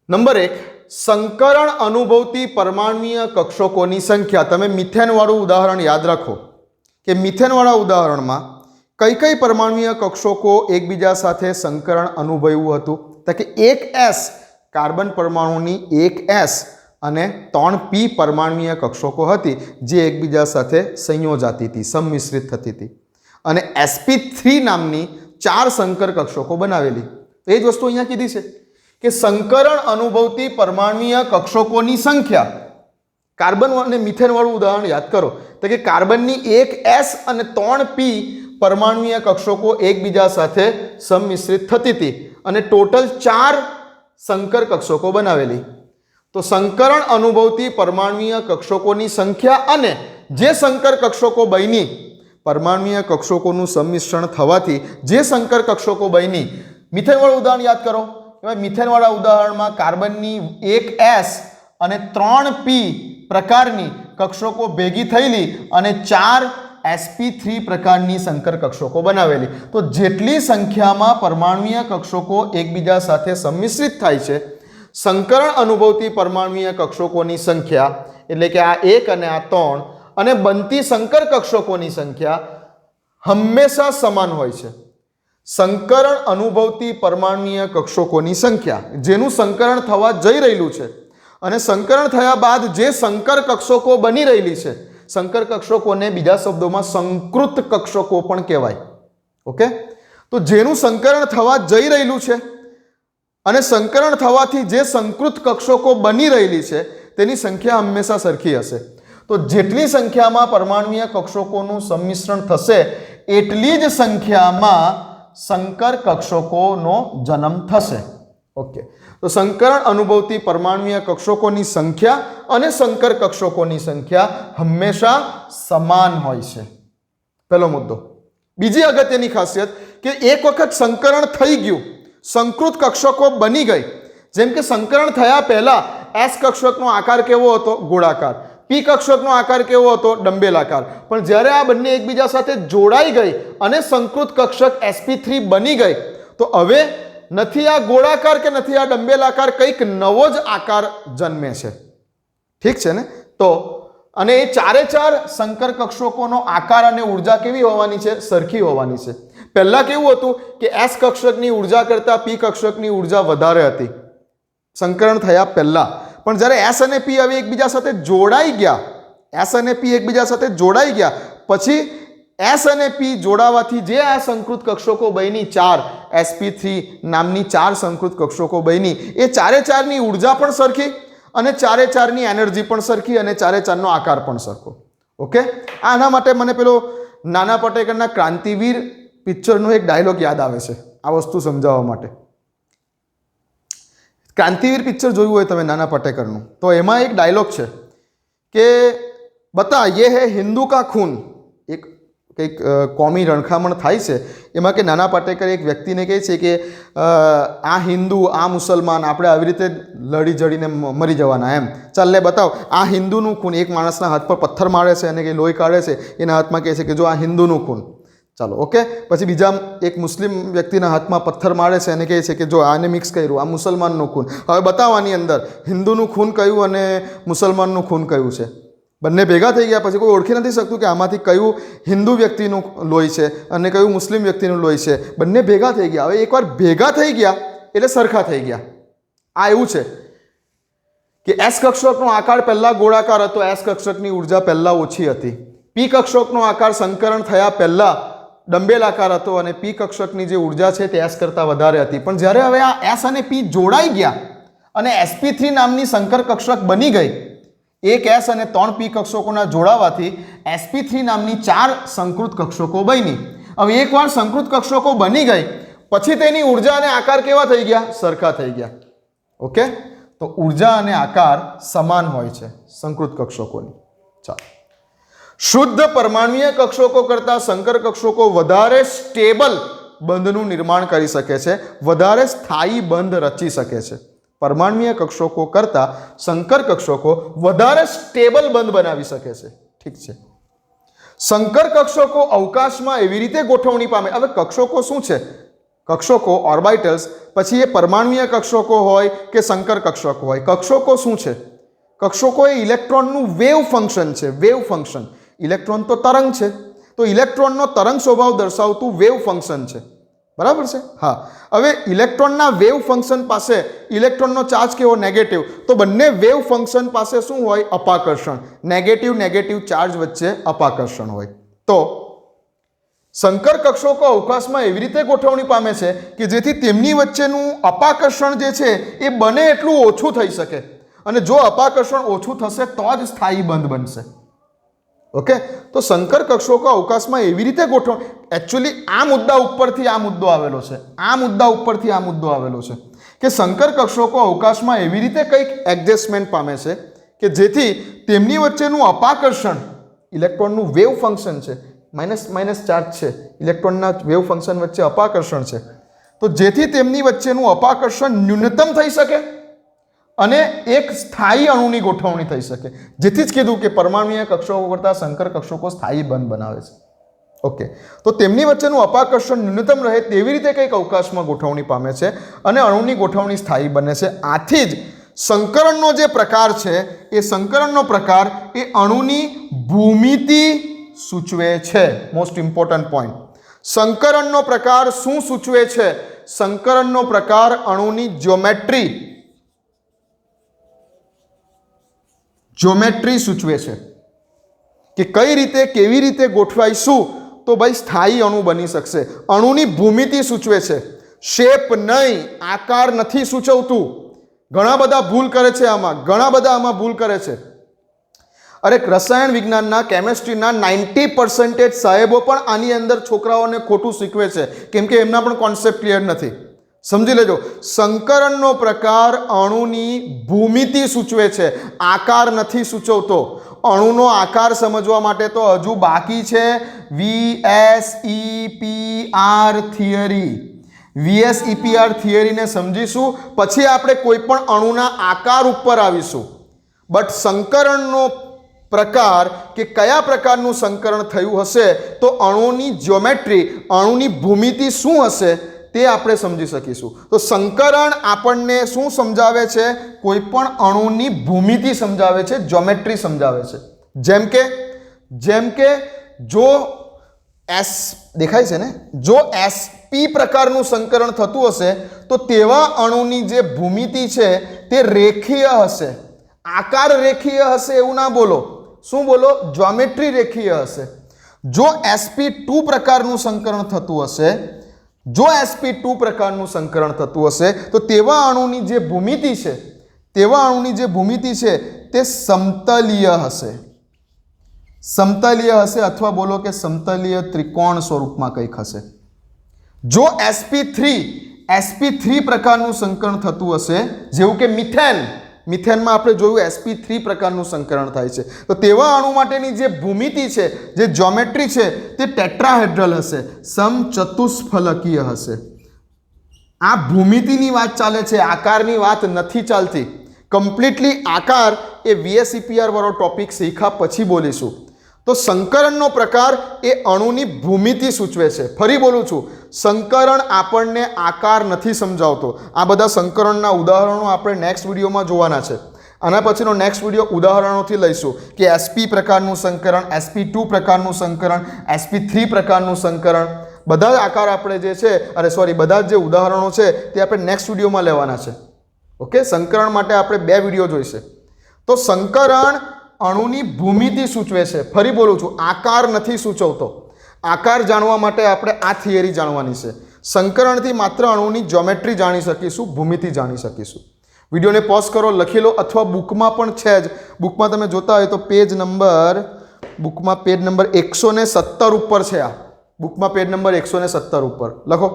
નંબર 1, સંકરણ અનુભવતી પરમાણ્વીય કક્ષકોની સંખ્યા. તમે મિથેનવાળું ઉદાહરણ યાદ રાખો કે મિથેનવાળા ઉદાહરણમાં કઈ કઈ પરમાણ્વીય કક્ષકો એકબીજા સાથે સંકરણ અનુભવ્યું હતું? તો કે 1s કાર્બન પરમાણુની 1s અને 3p પરમાણ્વીય કક્ષકો હતી જે એકબીજા સાથે સંયોજાતી હતી, સંમિશ્રિત થતી હતી, અને sp3 નામની 4 સંકર કક્ષકો બનાવેલી. એ જ વસ્તુ અહીંયા કીધી છે કે સંકરણ અનુભવતી પરમાણ્વીય કક્ષકોની સંખ્યા. કાર્બન અને મિથેન વાળું ઉદાહરણ યાદ કરો તો કે કાર્બનની 1s અને 3p પરમાણ્વીય કક્ષકો એકબીજા સાથે સંમિશ્રિત થતી હતી અને ટોટલ 4 સંકર કક્ષકો બનાવેલી. તો સંકરણ અનુભવતી પરમાણ્વીય કક્ષકોની સંખ્યા અને જે સંકર કક્ષકો બની, પરમાણ્વીય કક્ષકોનું સંમિશ્રણ થવાથી જે સંકર કક્ષકો બની. મિથેન વાળું ઉદાહરણ યાદ કરો. મિથેનવાળા ઉદાહરણમાં કાર્બનની 1s અને 3p પ્રકારની કક્ષકો ભેગી થયેલી અને 4 sp3 પ્રકારની સંકર કક્ષકો બનાવેલી. તો જેટલી સંખ્યામાં પરમાણ્વીય કક્ષકો એકબીજા સાથે સંમિશ્રિત થાય છે, સંકરણ અનુભવતી પરમાણ્વીય કક્ષકોની સંખ્યા એટલે કે આ 1 અને આ 3 અને બનતી સંકર કક્ષકોની સંખ્યા હંમેશા સમાન હોય છે. સંકરણ અનુભવતી પરમાણ્વીય કક્ષકોની સંખ્યા જેનું સંકરણ થવા જઈ રહેલું છે અને સંકરણ થયા બાદ જે સંકર કક્ષકો બની રહેલી છે, સંકર કક્ષકોને બીજા શબ્દોમાં સંકૃત કક્ષકો પણ કહેવાય. ઓકે, તો જેનું સંકરણ થવા જઈ રહેલું છે અને સંકરણ થવાથી જે સંકૃત કક્ષકો બની રહેલી છે તેની સંખ્યા હંમેશા સરખી હશે. તો જેટલી સંખ્યામાં પરમાણ્વીય કક્ષકોનું સંમિશ્રણ થશે એટલી જ સંખ્યામાં સંકર કક્ષકોનો જન્મ થશે. ઓકે, તો સંકરણ અનુભવતી પરમાણ્વીય કક્ષકોની સંખ્યા અને સંકર કક્ષકોની સંખ્યા હંમેશા સમાન હોય છે. પહેલો મુદ્દો. બીજી અગત્યની ખાસિયત કે એક વખત સંકરણ થઈ ગયું, સંકૃત કક્ષકો બની ગઈ. જેમ કે સંકરણ થયા પહેલા s કક્ષકનો આકાર કેવો હતો? ગોળાકાર. p કક્ષકનો આકાર કેવો હતો? ડંબેલાકાર. પણ જ્યારે આ બંને એકબીજા સાથે જોડાઈ ગઈ અને સંકૃત કક્ષક sp3 બની ગઈ તો હવે નથી આ ગોળાકાર કે નથી આ ડંબેલાકાર, કંઈક નવો જ આકાર જન્મે છે. ઠીક છે ને? તો અને એ 4 સંકર કક્ષકોનો આકાર અને ઉર્જા કેવી હોવાની છે? સરખી હોવાની છે. પહેલા કેવું હતું કે s કક્ષકની ઉર્જા કરતા p કક્ષકની ઉર્જા વધારે હતી સંકરણ થયા પહેલા. પણ જ્યારે s અને p હવે એકબીજા સાથે જોડાઈ ગયા, s અને p એકબીજા સાથે જોડાઈ ગયા પછી s અને p જોડાવાથી જે આ સંકૃત કક્ષકો બની 4 sp3 નામની 4 સંકૃત કક્ષકો બની, એ 4 ની ઉર્જા પણ સરખી અને 4 ની એનર્જી પણ સરખી અને 4 નો આકાર પણ સરખો. ઓકે, આના માટે મને પેલો નાના પાટેકરના ક્રાંતિવીર પિક્ચરનો એક ડાયલોગ યાદ આવે છે આ વસ્તુ સમજાવવા માટે. ક્રાંતિવીર પિક્ચર જોયું હોય તમે નાના પાટેકરનું, તો એમાં એક ડાયલોગ છે કે બતા યે હે હિન્દુ કા ખૂન. એક કંઈક કોમી રણખામણ થાય છે એમાં કે નાના પાટેકર એક વ્યક્તિને કહે છે કે આ હિન્દુ આ મુસલમાન આપણે આવી રીતે લડી જડીને મરી જવાના એમ, ચાલ લે બતાવ આ હિન્દુનું ખૂન. એક માણસના હાથ પર પથ્થર મારે છે અને કે લોહી કાઢે છે, એના હાથમાં કહે છે કે જો આ હિન્દુનું ખૂન. ચાલો ઓકે, પછી બીજા એક મુસ્લિમ વ્યક્તિના હાથમાં પથ્થર મારે છે અને કહે છે કે જો આને મિક્સ કર્યું, આ મુસલમાનનું ખૂન. હવે બતાવવાની અંદર હિન્દુનું ખૂન કયું અને મુસલમાનનું ખૂન કયું છે. બંને ભેગા થઈ ગયા પછી કોઈ ઓળખી નથી શકતું કે આમાંથી કયું હિન્દુ વ્યક્તિનું લોહી છે અને કયું મુસ્લિમ વ્યક્તિનું લોહી છે. બંને ભેગા થઈ ગયા. હવે એકવાર ભેગા થઈ ગયા એટલે સરખા થઈ ગયા. આ એવું છે કે s કક્ષકનો આકાર પહેલા ગોળાકાર હતો, s કક્ષકની ઉર્જા પહેલા ઓછી હતી. p કક્ષકનો આકાર સંકરણ થયા પહેલા ડંબેલાકાર હતો અને p કક્ષકની જે ઉર્જા છે તે s કરતાં વધારે હતી. પણ જ્યારે હવે આ s અને p જોડાઈ ગયા અને sp3 નામની સંકર કક્ષક બની ગઈ, એક s અને 3p કક્ષકોના જોડાવાથી sp3 નામની 4 સંકૃત કક્ષકો બની. હવે એકવાર સંકૃત કક્ષકો બની ગઈ પછી તેની ઉર્જા અને આકાર કેવા થઈ ગયા? સરખા થઈ ગયા. ઓકે, તો ઉર્જા અને આકાર સમાન હોય છે સંકૃત કક્ષકોની. ચાલો, શુદ્ધ પરમાણ્વીય કક્ષકો કરતા સંકર કક્ષકો વધારે સ્ટેબલ બંધનું નિર્માણ કરી શકે છે, વધારે સ્થાયી બંધ રચી શકે છે. પરમાણ્વીય કક્ષકો કરતા સંકર કક્ષકો વધારે સ્ટેબલ બંધ બનાવી શકે છે. ઠીક છે. સંકર કક્ષકો અવકાશમાં એવી રીતે ગોઠવણી પામે. હવે કક્ષકો શું છે? કક્ષકો ઓર્બિટલ્સ, પછી એ પરમાણ્વીય કક્ષકો હોય કે સંકર કક્ષકો હોય, કક્ષકો શું છે? કક્ષકો એ ઇલેક્ટ્રોનનું વેવ ફંક્શન છે. Wave function. ઇલેક્ટ્રોન તો તરંગ છે, તો ઇલેક્ટ્રોનનો તરંગ સ્વભાવ દર્શાવતું વેવ ફંક્શન છે. બરાબર છે? હા. હવે ઇલેક્ટ્રોનના વેવ ફંક્શન પાસે ઇલેક્ટ્રોનનો ચાર્જ કેવો? નેગેટિવ. તો બંને વેવ ફંક્શન પાસે શું હોય? અપાકર્ષણ. નેગેટિવ ચાર્જ વચ્ચે અપાકર્ષણ હોય. તો સંકર કક્ષકો અવકાશમાં એવી રીતે ગોઠવણી પામે છે કે જેથી તેમની વચ્ચેનું અપાકર્ષણ જે છે એ બને એટલું ઓછું થઈ શકે, અને જો અપાકર્ષણ ઓછું થશે તો જ સ્થાયી બંધ બનશે. ઓકે, તો સંકર કક્ષકો અવકાશમાં એવી રીતે ગોઠવણી, એકચ્યુઅલી આ મુદ્દા ઉપરથી આ મુદ્દો આવેલો છે, આ મુદ્દા ઉપરથી આ મુદ્દો આવેલો છે કે સંકર કક્ષકો અવકાશમાં એવી રીતે કંઈક એડજસ્ટમેન્ટ પામે છે કે જેથી તેમની વચ્ચેનું અપાકર્ષણ, ઇલેક્ટ્રોનનું વેવ ફંક્શન છે, માઇનસ ચાર્જ છે, ઇલેક્ટ્રોનના વેવ ફંક્શન વચ્ચે અપાકર્ષણ છે, તો જેથી તેમની વચ્ચેનું અપાકર્ષણ ન્યૂનતમ થઈ શકે અને એક સ્થાયી અણુની ગોઠવણી થઈ શકે. જેથી જ કીધું કે પરમાણ્વીય કક્ષકો કરતા સંકર કક્ષકો સ્થાયી બંધ બનાવે છે. ઓકે, તો તેમની વચ્ચેનું અપાકર્ષણ ન્યૂનતમ રહે તેવી રીતે કંઈક અવકાશમાં ગોઠવણી પામે છે અને અણુની ગોઠવણી સ્થાયી બને છે. આથી જ સંકરણનો જે પ્રકાર છે એ સંકરણનો પ્રકાર એ અણુની ભૂમિતિ સૂચવે છે. Most important point. સંકરણનો પ્રકાર શું સૂચવે છે? સંકરણનો પ્રકાર અણુની જ્યોમેટ્રી સૂચવે છે કે કઈ રીતે, કેવી રીતે ગોઠવાઈશું તો ભાઈ સ્થાયી અણુ બની શકશે. અણુની ભૂમિતિ સૂચવે છે, શેપ નહીં, આકાર નથી સૂચવતું. ઘણા બધા ભૂલ કરે છે આમાં, ઘણા બધા આમાં ભૂલ કરે છે. અરે રસાયણ વિજ્ઞાનના, કેમેસ્ટ્રીના 90% સાહેબો પણ આની અંદર છોકરાઓને ખોટું શીખવે છે, કેમ કે એમના પણ કોન્સેપ્ટ ક્લિયર નથી. સમજી લેજો, સંકરણનો પ્રકાર અણુની ભૂમિતિ સૂચવે છે, આકાર નથી સૂચવતો. અણુનો આકાર સમજવા માટે તો હજુ બાકી છે VSEPR થિયરી. VSEPR થિયરીને સમજીશું, પછી આપણે કોઈ પણ અણુના આકાર ઉપર આવીશું. બટ સંકરણનો પ્રકાર કે કયા પ્રકારનું સંકરણ થયું હશે તો અણુની જ્યોમેટ્રી, અણુની ભૂમિતિ શું હશે તે આપણે સમજી શકીશું. તો સંકરણ આપણને શું સમજાવે છે? કોઈ પણ અણુની ભૂમિતિ સમજાવે છે, જ્યોમેટ્રી સમજાવે છે. જેમ કે જો દેખાય છે ને, જો SP પ્રકારનું સંકરણ થતું હશે તો તેવા અણુની જે ભૂમિતિ છે તે રેખીય હશે. આકાર રેખીય હશે એવું ના બોલો. શું બોલો? જ્યોમેટ્રી રેખીય હશે. જો sp2 પ્રકારનું સંકરણ થતું હશે, જો sp2 પ્રકારનું સંકરણ થતું હશે તો તેવા અણુની જે ભૂમિતિ છે, તેવા અણુની જે ભૂમિતિ છે તે સમતલીય હશે. સમતલીય હશે અથવા બોલો કે સમતલીય ત્રિકોણ સ્વરૂપમાં કંઈક હશે. જો sp3 પ્રકારનું સંકરણ થતું હશે, જેવું કે મિથેનમાં આપણે જોયું sp3 પ્રકારનું સંકરણ થાય છે, તો તેવા અણુ માટેની જે ભૂમિતિ છે, જે જ્યોમેટ્રી છે તે ટેટ્રાહેડ્રલ હશે, સમચતુષ્ફલકીય હશે. આ ભૂમિતિની વાત ચાલે છે, આકારની વાત નથી ચાલતી. કમ્પ્લીટલી આકાર એ VSEPR વાળો ટોપિક શીખા પછી બોલીશું. તો સંકરણનો પ્રકાર એ અણુની ભૂમિતિ સૂચવે છે. ફરી બોલું છું, સંકરણ આપણને આકાર નથી સમજાવતો. આ બધા સંકરણના ઉદાહરણો આપણે નેક્સ્ટ વિડીયોમાં જોવાના છે. આના પછીનો નેક્સ્ટ વિડીયો ઉદાહરણોથી લઈશું કે SP પ્રકારનું સંકરણ, sp2 પ્રકારનું સંકરણ, sp3 પ્રકારનું સંકરણ, બધા જ આકાર આપણે જે છે બધા જ જે ઉદાહરણો છે તે આપણે નેક્સ્ટ વિડીયોમાં લેવાના છે. ઓકે, સંકરણ માટે આપણે 2 વિડીયો જોઈશે. તો સંકરણ અણુની ભૂમિતિ સૂચવે છે. ફરી બોલું છું, આકાર નથી સૂચવતો. આકાર જાણવા માટે આપણે આ થિયરી જાણવાની છે. સંકરણથી માત્ર અણુની જ્યોમેટ્રી જાણી શકીશું, ભૂમિતિ જાણી શકીશું. વિડીયોને પોઝ કરો, લખી લો, અથવા બુકમાં પણ છે જ. બુકમાં તમે જોતા હોય તો પેજ નંબર 117 ઉપર છે. આ બુકમાં પેજ નંબર 117 ઉપર લખો.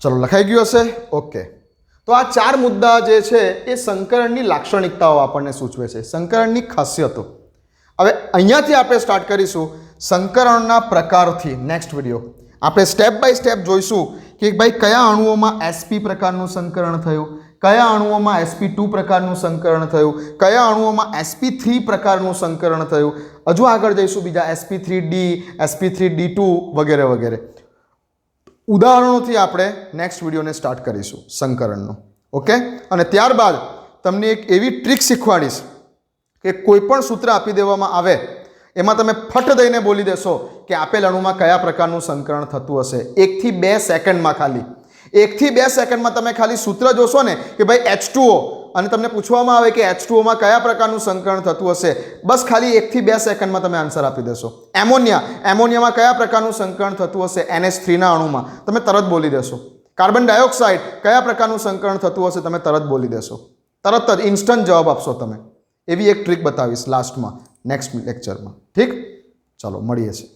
ચલો લખાઈ ગયું હશે. ઓકે, તો આ 4 મુદ્દા જે છે એ સંકરણની લાક્ષણિકતાઓ આપણને સૂચવે છે, સંકરણની ખાસિયતો. હવે અહીંયાથી આપણે સ્ટાર્ટ કરીશું સંકરણના પ્રકારથી. નેક્સ્ટ વિડીયો આપણે સ્ટેપ બાય સ્ટેપ જોઈશું કે ભાઈ કયા અણુઓમાં sp પ્રકારનું સંકરણ થયું, કયા અણુઓમાં sp2 પ્રકારનું સંકરણ થયું, કયા અણુઓમાં sp3 પ્રકારનું સંકરણ થયું. હજુ આગળ જઈશું બીજા sp3d, sp3d2 વગેરે વગેરે ઉદાહરણોથી આપણે નેક્સ્ટ વિડીયોને સ્ટાર્ટ કરીશું સંકરણનો. ઓકે, અને ત્યારબાદ તમને એક એવી ટ્રીક શીખવાડીશ કે કોઈ પણ સૂત્ર આપી દેવામાં આવે એમાં તમે ફટ દઈને બોલી દેશો કે આપેલ અણુમાં કયા પ્રકારનું સંકરણ થતું હશે. 1 થી 2 સેકન્ડમાં ખાલી 1 થી 2 સેકન્ડમાં તમે ખાલી સૂત્ર જોશો ને કે ભાઈ H2O અને તમને પૂછવામાં આવે કે H2Oમાં કયા પ્રકારનું સંકરણ થતું હશે, બસ ખાલી 1 થી 2 સેકન્ડમાં તમે આન્સર આપી દેશો. એમોનિયામાં કયા પ્રકારનું સંકરણ થતું હશે, NH3 ના અણુમાં તમે તરત બોલી દેશો. કાર્બન ડાયોક્સાઇડ કયા પ્રકારનું સંકરણ થતું હશે તમે તરત બોલી દેશો. તરત જ ઇન્સ્ટન્ટ જવાબ આપશો તમે. એવી એક ટ્રીક બતાવીશ લાસ્ટમાં નેક્સ્ટ લેક્ચરમાં. ઠીક, ચલો મળીએ છીએ.